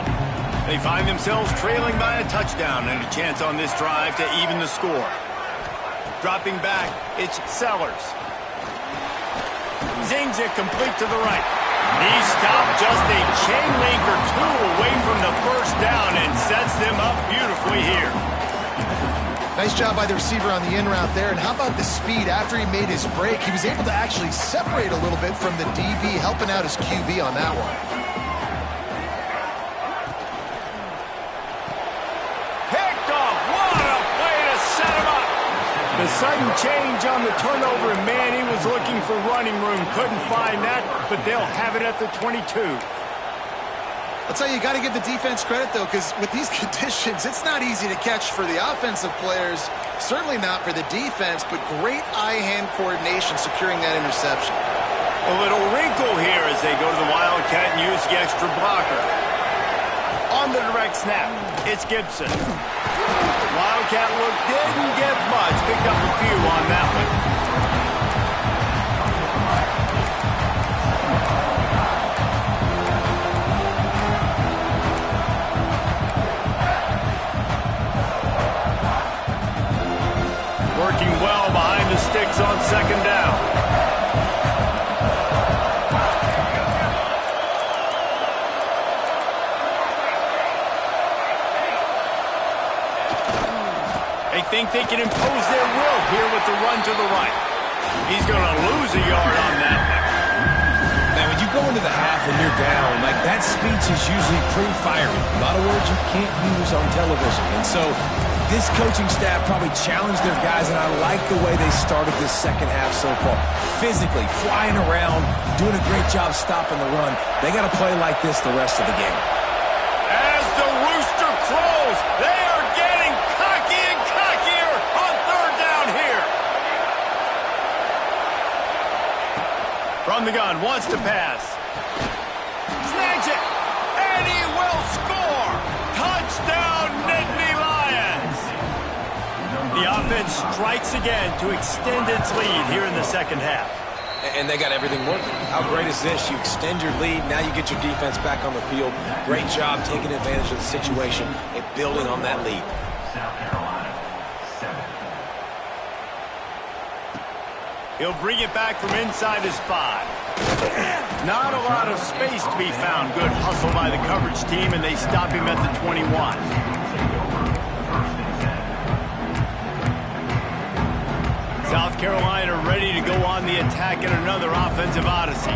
They find themselves trailing by a touchdown and a chance on this drive to even the score. Dropping back, it's Sellers. Zings it complete to the right. He stopped just a chain link or two away from the first down and sets them up beautifully here. Nice job by the receiver on the in route there. And how about the speed after he made his break? He was able to actually separate a little bit from the DB, helping out his QB on that one. Picked off. What a play to set him up. The sudden change on the turnover, and man, he was looking for running room. Couldn't find that, but they'll have it at the 22. I'll tell you, you got to give the defense credit, though, because with these conditions, it's not easy to catch for the offensive players. Certainly not for the defense, but great eye-hand coordination securing that interception. A little wrinkle here as they go to the Wildcat and use the extra blocker. On the direct snap, it's Gibson. Wildcat look didn't get much. Picked up a few on that one. Working well behind the sticks on second down. They think they can impose their will here with the run to the right. He's going to lose a yard on that. Now, when you go into the half and you're down, like that speech is usually pretty fiery. A lot of words you can't use on television. And so This coaching staff probably challenged their guys, and I like the way they started this second half so far. Physically, flying around, doing a great job stopping the run. They got to play like this the rest of the game. As the rooster crows, they are getting cocky and cockier on third down here. From the gun, wants to pass. Snags it, and he will score. Touchdown, Nittany Lions. The offense strikes again to extend its lead here in the second half. And they got everything working. How great is this? You extend your lead, now you get your defense back on the field. Great job taking advantage of the situation and building on that lead. He'll bring it back from inside his 5. Not a lot of space to be found. Good hustle by the coverage team, and they stop him at the 21. South Carolina ready to go on the attack in another offensive odyssey.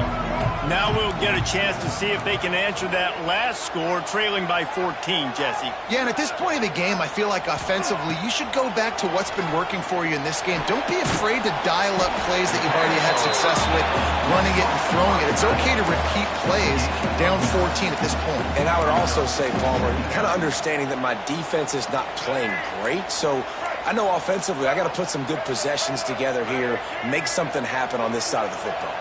Now we'll get a chance to see if they can answer that last score, trailing by 14, Jesse. Yeah, and at this point in the game, I feel like offensively, you should go back to what's been working for you in this game. Don't be afraid to dial up plays that you've already had success with, running it and throwing it. It's okay to repeat plays down 14 at this point. And I would also say, Palmer, kind of understanding that my defense is not playing great, so I know offensively I got to put some good possessions together here, make something happen on this side of the football.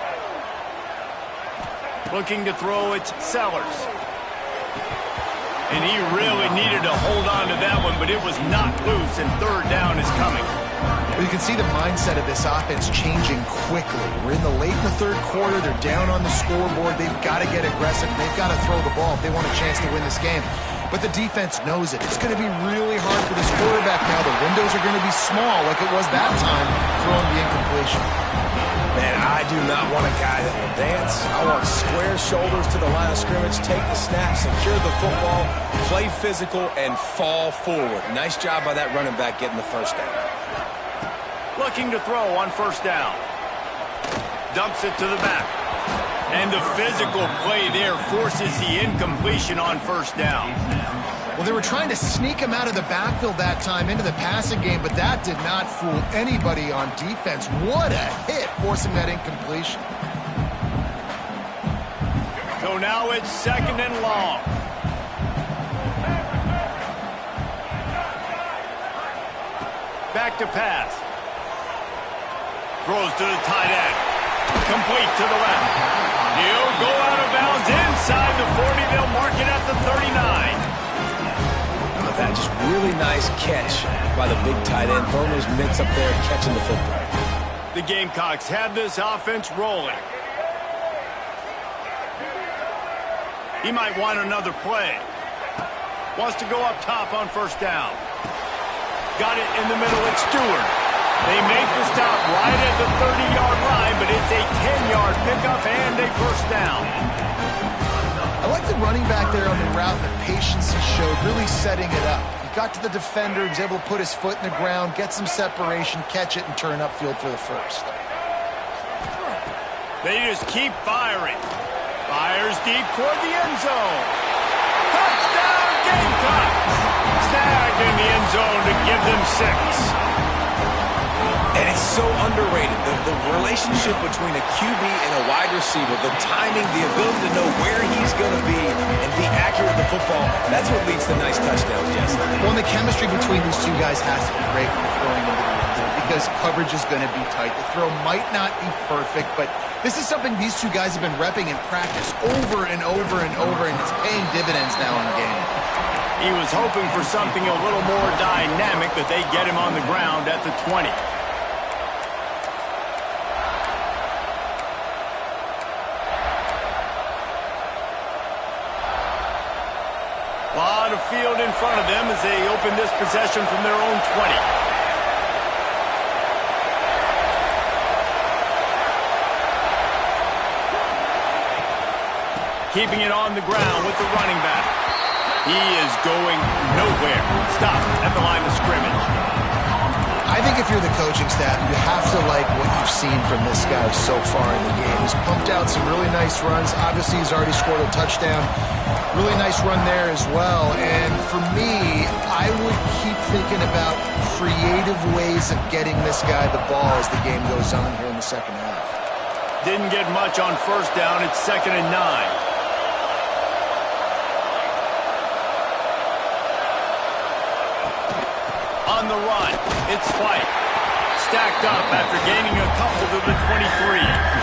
Looking to throw, it's Sellers. And he really needed to hold on to that one, but it was not loose, and third down is coming. Well, you can see the mindset of this offense changing quickly. We're in the late in the third quarter. They're down on the scoreboard. They've got to get aggressive. They've got to throw the ball if they want a chance to win this game. But the defense knows it. It's going to be really hard for this quarterback now. The windows are going to be small like it was that time throwing the incompletion. Man, I do not want a guy that will dance. I want square shoulders to the line of scrimmage, take the snap, secure the football, play physical, and fall forward. Nice job by that running back getting the first down. Looking to throw on first down. Dumps it to the back. And the physical play there forces the incompletion on first down. Well, they were trying to sneak him out of the backfield that time into the passing game, but that did not fool anybody on defense. What a hit, forcing that incompletion. So now it's second and long. Back to pass. Throws to the tight end. Complete to the left. He'll go out of bounds inside the 40. They'll mark it at the 39. That just really nice catch by the big tight end. Throwing his mitts up there, catching the football. The Gamecocks have this offense rolling. He might want another play. Wants to go up top on first down. Got it in the middle at Stewart. They make the stop right at the 30-yard line, but it's a 10-yard pickup and a first down. I like the running back there on the route, the patience he showed, really setting it up. He got to the defender, he was able to put his foot in the ground, get some separation, catch it, and turn upfield for the first. They just keep firing. Fires deep toward the end zone. Touchdown, Gamecocks! Snagged in the end zone to give them 6. And it's so underrated. The relationship between a QB and a wide receiver, the timing, the ability to know where he's going to be and be accurate with the football, that's what leads to nice touchdowns, Jesse. Well, and the chemistry between these two guys has to be great when they're throwing into the end zone because coverage is going to be tight. The throw might not be perfect, but this is something these two guys have been repping in practice over and over and over, and it's paying dividends now in the game. He was hoping for something a little more dynamic, but they get him on the ground at the 20. A lot of field in front of them as they open this possession from their own 20. Keeping it on the ground with the running back. He is going nowhere. Stop at the line of scrimmage. I think if you're the coaching staff, you have to like what you've seen from this guy so far in the game. He's pumped out some really nice runs. Obviously, he's already scored a touchdown. Really nice run there as well. And for me, I would keep thinking about creative ways of getting this guy the ball as the game goes on here in the second half. Didn't get much on first down. It's 2nd and 9. On the run, it's White. Stacked up after gaining a couple to the 23.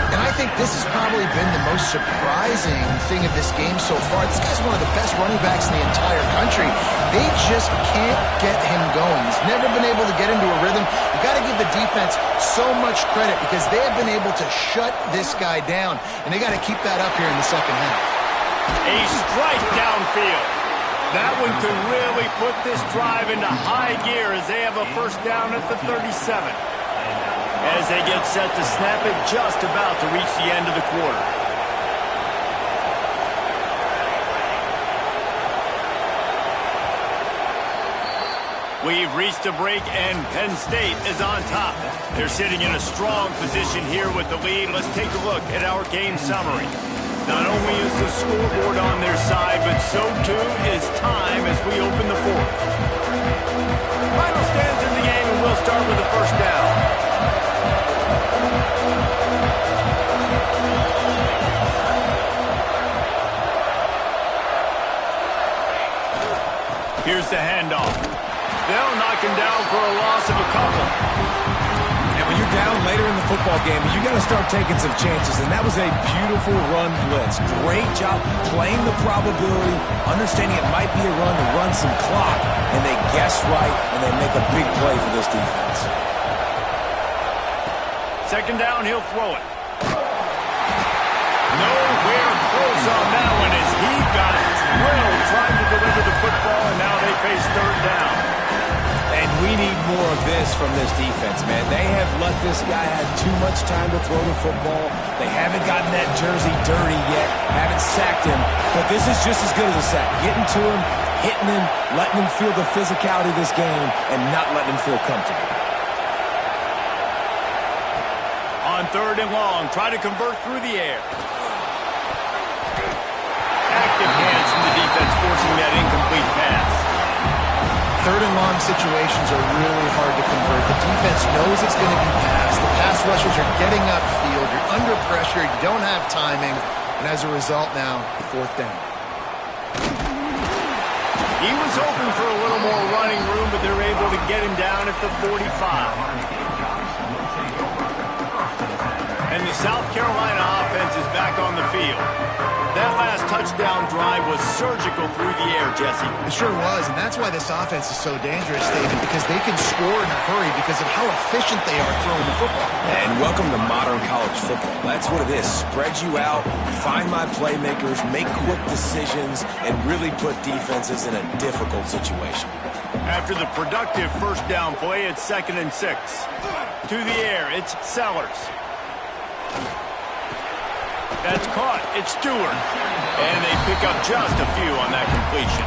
And I think this has probably been the most surprising thing of this game so far. This guy's one of the best running backs in the entire country. They just can't get him going. He's never been able to get into a rhythm. You got to give the defense so much credit because they have been able to shut this guy down, and they got to keep that up here in the second half. A strike downfield. That one could really put this drive into high gear as they have a first down at the 37. As they get set to snap it, just about to reach the end of the quarter. We've reached a break, and Penn State is on top. They're sitting in a strong position here with the lead. Let's take a look at our game summary. Not only is the scoreboard on their side, but so too is time as we open the fourth. Final stands in the game, and we'll start with the first down. Here's the handoff. They'll knock him down for a loss of a couple. And when you're down later in the football game, you got to start taking some chances, and that was a beautiful run blitz. Great job playing the probability, understanding it might be a run to run some clock, and they guess right, and they make a big play for this defense. Second down, he'll throw it. Nowhere close on that one as he got drilled trying to deliver the football, and now they face third down. And we need more of this from this defense, man. They have let this guy have too much time to throw the football. They haven't gotten that jersey dirty yet, haven't sacked him. But this is just as good as a sack. Getting to him, hitting him, letting him feel the physicality of this game, and not letting him feel comfortable. On third and long, try to convert through the air. Active hands from the defense forcing that incomplete pass. Third and long situations are really hard to convert. The defense knows it's going to be passed. The pass rushers are getting upfield. You're under pressure. You don't have timing. And as a result now, fourth down. He was hoping for a little more running room, but they're able to get him down at the 45. And the South Carolina offense is back on the field. That last touchdown drive was surgical through the air, Jesse. It sure was, and that's why this offense is so dangerous, David, because they can score in a hurry because of how efficient they are throwing the football. And welcome to modern college football. That's what it is. Spread you out, find my playmakers, make quick decisions, and really put defenses in a difficult situation. After the productive first down play, it's 2nd and 6. To the air, it's Sellers. That's caught. It's Stewart. And they pick up just a few on that completion.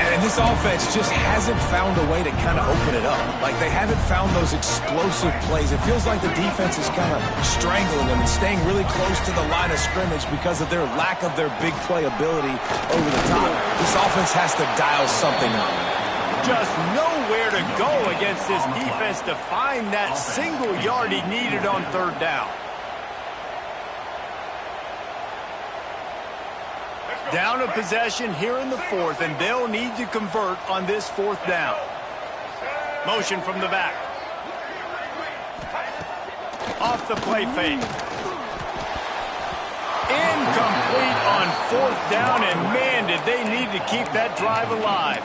And this offense just hasn't found a way to kind of open it up. Like, they haven't found those explosive plays. It feels like the defense is kind of strangling them and staying really close to the line of scrimmage because of their lack of their big play ability over the top. This offense has to dial something up. Just nowhere to go against this defense to find that single yard he needed on third down. Down a possession here in the fourth, and they'll need to convert on this fourth down. Motion from the back. Off the play fake. Incomplete on fourth down, and man, did they need to keep that drive alive.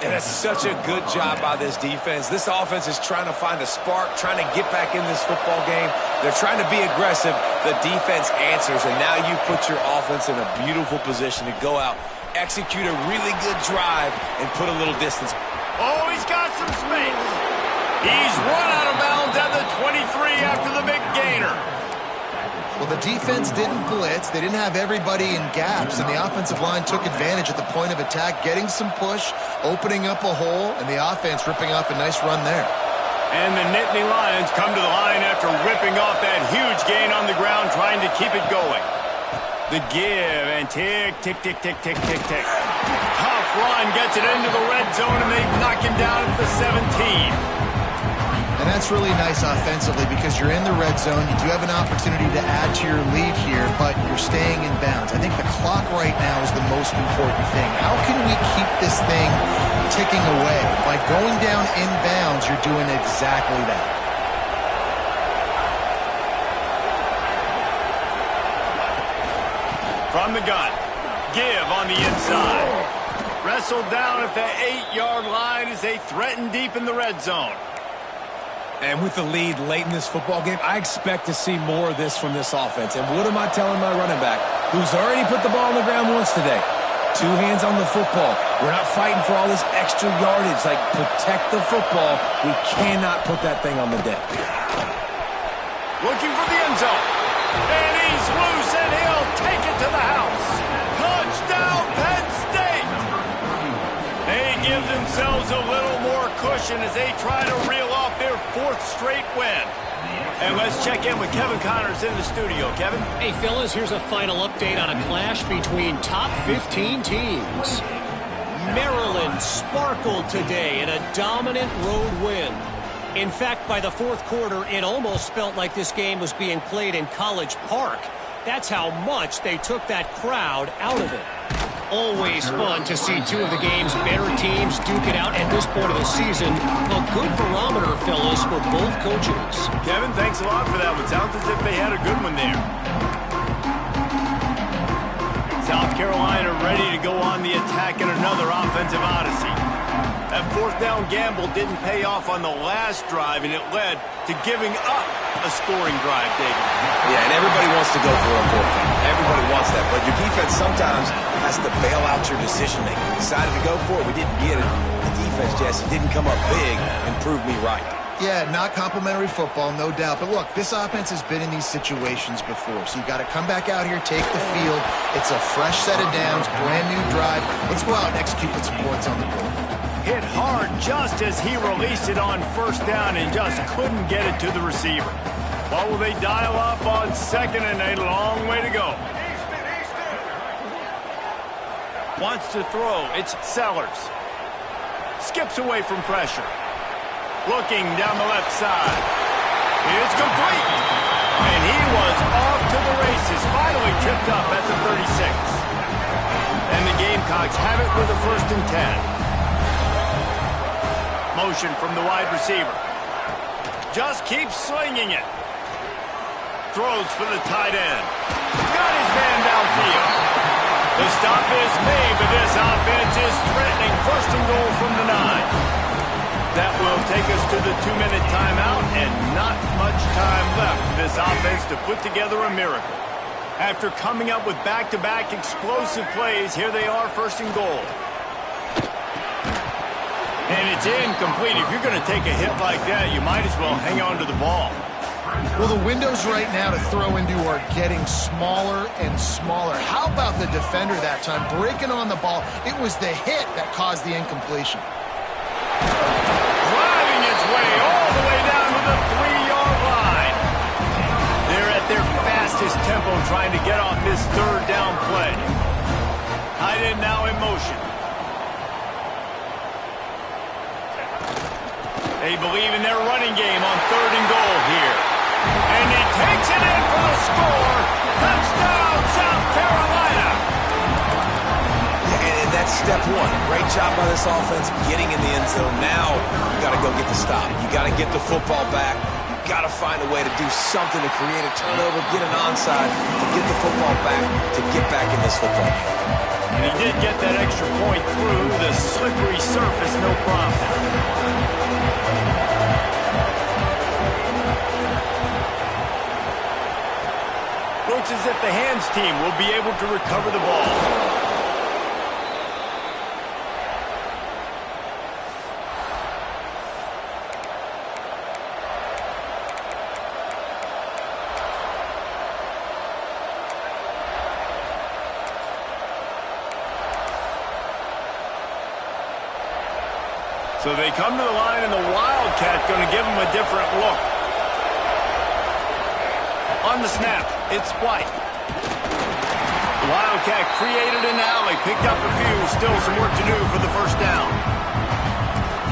And that's such a good job by this defense. This offense is trying to find a spark, trying to get back in this football game. They're trying to be aggressive. The defense answers, and now you put your offense in a beautiful position to go out, execute a really good drive, and put a little distance. Oh, he's got some space. He's run out of bounds at the 23 after the big gainer. Well, the defense didn't blitz. They didn't have everybody in gaps, and the offensive line took advantage at the point of attack, getting some push, opening up a hole, and the offense ripping off a nice run there. And the Nittany Lions come to the line after ripping off that huge gain on the ground, trying to keep it going. The give and tick, tick, tick, tick, tick, tick, tick. Tough run gets it into the red zone, and they knock him down at the 17. And that's really nice offensively because you're in the red zone. You do have an opportunity to add to your lead here, but you're staying in bounds. I think the clock right now is the most important thing. How can we keep this thing ticking away? By going down in bounds, you're doing exactly that. From the gun, give on the inside. Wrestled down at the 8-yard line as they threaten deep in the red zone. And with the lead late in this football game, I expect to see more of this from this offense. And what am I telling my running back, who's already put the ball on the ground once today? 2 hands on the football. We're not fighting for all this extra yardage. Like, protect the football. We cannot put that thing on the deck. Looking for the end zone. And he's loose, and he'll take it to the house. Touchdown, Penn State! They give themselves a little more cushion as they try to reel off their 4th straight win. And let's check in with Kevin Connors in the studio. Kevin? Hey, fellas, here's a final update on a clash between top 15 teams. Maryland sparkled today in a dominant road win. In fact, by the 4th quarter, it almost felt like this game was being played in College Park. That's how much they took that crowd out of it. Always fun to see 2 of the game's better teams duke it out at this point of the season. A good barometer, fellas, for both coaches. Kevin, thanks a lot for that one. Sounds as if they had a good one there. South Carolina ready to go on the attack in another offensive odyssey. That 4th down gamble didn't pay off on the last drive, and it led to giving up a scoring drive, David. Yeah, and everybody wants to go for a 4th down. Everybody wants that, but your defense sometimes has to bail out your decision-making. We decided to go for it. We didn't get it. The defense, Jesse, didn't come up big and prove me right. Yeah, not complimentary football, no doubt. But look, this offense has been in these situations before. So you got to come back out here, take the field. It's a fresh set of downs, brand new drive. Let's go out and execute with some points on the board. Hit hard just as he released it on 1st down and just couldn't get it to the receiver. What will they dial up on 2nd and a long way to go? Wants to throw. It's Sellers. Skips away from pressure. Looking down the left side. It's complete. And he was off to the races. Finally tripped up at the 36. And the Gamecocks have it with a 1st and 10. Motion from the wide receiver. Just keeps slinging it. Throws for the tight end. Got his man downfield. The stop is made, but this offense is threatening 1st and goal from the 9. That will take us to the 2-minute timeout, and not much time left for this offense to put together a miracle. After coming up with back-to-back explosive plays, here they are 1st and goal. And it's incomplete. If you're going to take a hit like that, you might as well hang on to the ball. Well, the windows right now to throw into are getting smaller and smaller. How about the defender that time breaking on the ball? It was the hit that caused the incompletion. Driving its way all the way down to the 3-yard line. They're at their fastest tempo trying to get off this 3rd down play. Tight end now in motion. They believe in their running game on 3rd and goal here. And he takes it in for the score. Touchdown, South Carolina. And that's step 1. Great job by this offense getting in the end zone. Now you got to go get the stop. You got to get the football back. You got to find a way to do something to create a turnover, get an onside, to get the football back, to get back in this football game. And he did get that extra point through the slippery surface, no problem. Looks as if the hands team will be able to recover the ball. So they come to the line, and the Wildcat going to give them a different look. On the snap, it's White. The Wildcat created an alley, picked up a few, still some work to do for the first down.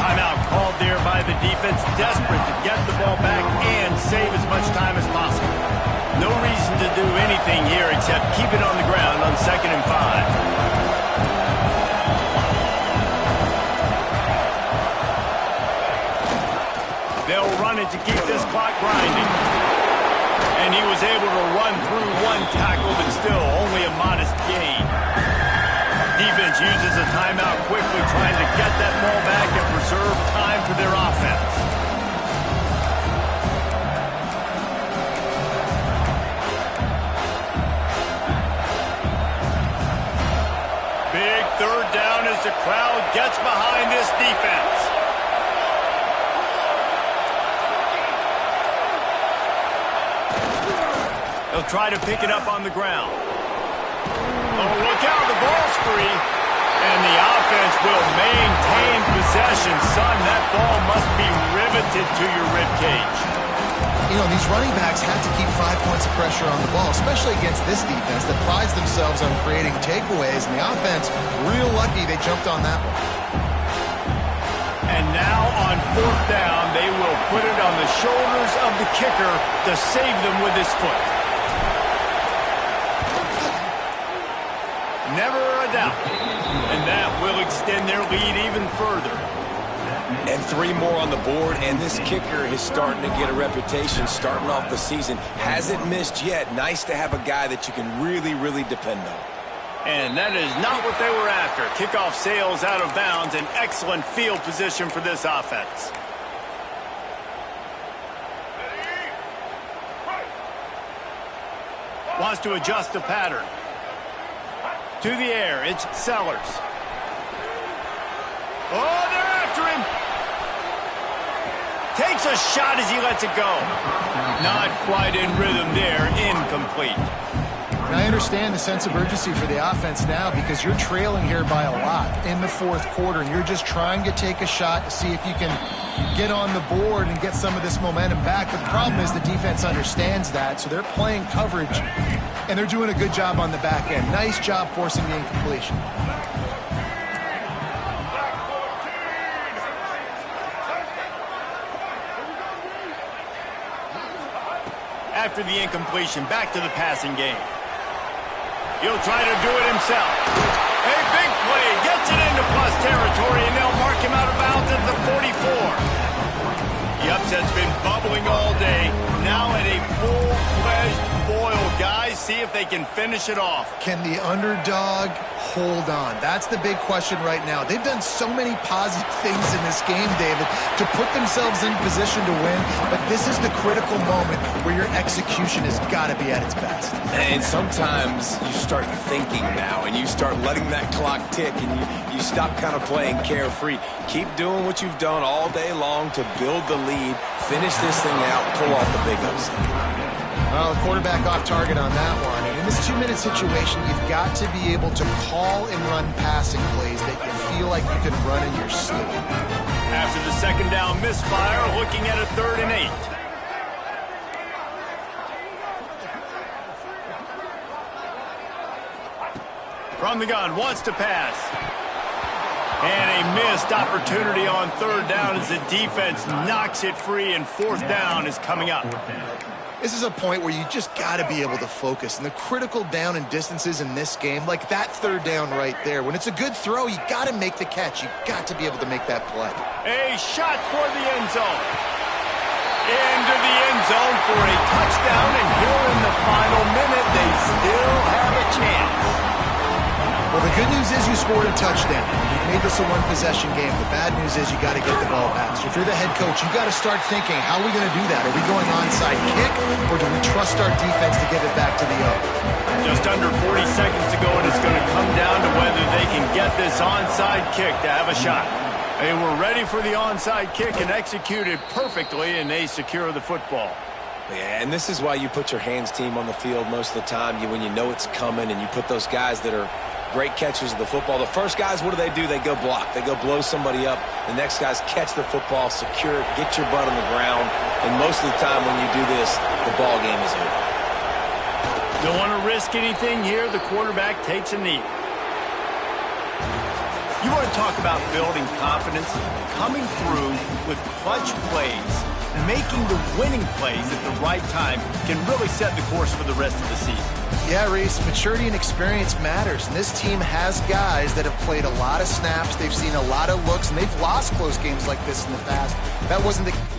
Timeout called there by the defense, desperate to get the ball back and save as much time as possible. No reason to do anything here except keep it on the ground on 2nd and 5. They'll run it to keep this clock grinding. And he was able to run through one tackle, but still only a modest gain. Defense uses a timeout quickly, trying to get that ball back and preserve time for their offense. Big 3rd down as the crowd gets behind this defense. They'll try to pick it up on the ground. Oh, look out, the ball's free. And the offense will maintain possession. Son, that ball must be riveted to your ribcage. You know, these running backs have to keep 5 points of pressure on the ball, especially against this defense that prides themselves on creating takeaways. And the offense, real lucky they jumped on that one. And now on 4th down, they will put it on the shoulders of the kicker to save them with his foot. Never a doubt. And that will extend their lead even further. And 3 more on the board, and this kicker is starting to get a reputation starting off the season. Hasn't missed yet. Nice to have a guy that you can really, really depend on. And that is not what they were after. Kickoff sails out of bounds. An excellent field position for this offense. Wants to adjust the pattern. To the air, it's Sellers. Oh, they're after him. Takes a shot as he lets it go. Not quite in rhythm there, incomplete. And I understand the sense of urgency for the offense now because you're trailing here by a lot in the 4th quarter, and you're just trying to take a shot to see if you can get on the board and get some of this momentum back. But the problem is the defense understands that, so they're playing coverage, and they're doing a good job on the back end. Nice job forcing the incompletion. After the incompletion, back to the passing game. He'll try to do it himself. A big play, gets it into plus territory, and they'll mark him out of bounds at the 44. The upset's been bubbling all day. Now at a full-fledged boil. Guys, see if they can finish it off. Can the underdog hold on? That's the big question right now. They've done so many positive things in this game, David, to put themselves in position to win, but this is the critical moment where your execution has got to be at its best. And sometimes you start thinking now, and you start letting that clock tick, and you stop kind of playing carefree. Keep doing what you've done all day long to build the lead, finish this thing out, pull off the big upset. Well, the quarterback off target on that one. And in this 2-minute situation, you've got to be able to call and run passing plays that you feel like you can run in your sleep. After the 2nd down misfire, looking at a 3rd and 8. From the gun, wants to pass. And a missed opportunity on 3rd down as the defense knocks it free, and 4th down is coming up. This is a point where you just got to be able to focus. And the critical down and distances in this game, like that 3rd down right there, when it's a good throw, you got to make the catch. You've got to be able to make that play. A shot for the end zone. Into the end zone for a touchdown, and here in the final minute, they still have a chance. Well, the good news is you scored a touchdown. You made this a one-possession game. The bad news is you got to get the ball back. So if you're the head coach, you got to start thinking, how are we going to do that? Are we going onside kick, or do we trust our defense to get it back to the O? Just under 40 seconds to go, and it's going to come down to whether they can get this onside kick to have a shot. They were ready for the onside kick and executed perfectly, and they secure the football. Yeah, and this is why you put your hands team on the field most of the time. When you know it's coming, and you put those guys that are great catchers of the football. The first guys, what do? They go block. They go blow somebody up. The next guys catch the football, secure it, get your butt on the ground. And most of the time when you do this, the ball game is over. Don't want to risk anything here. The quarterback takes a knee. You want to talk about building confidence? Coming through with clutch plays and making the winning plays at the right time can really set the course for the rest of the season. Yeah, Reese, maturity and experience matters, and this team has guys that have played a lot of snaps. They've seen a lot of looks, and they've lost close games like this in the past. That wasn't the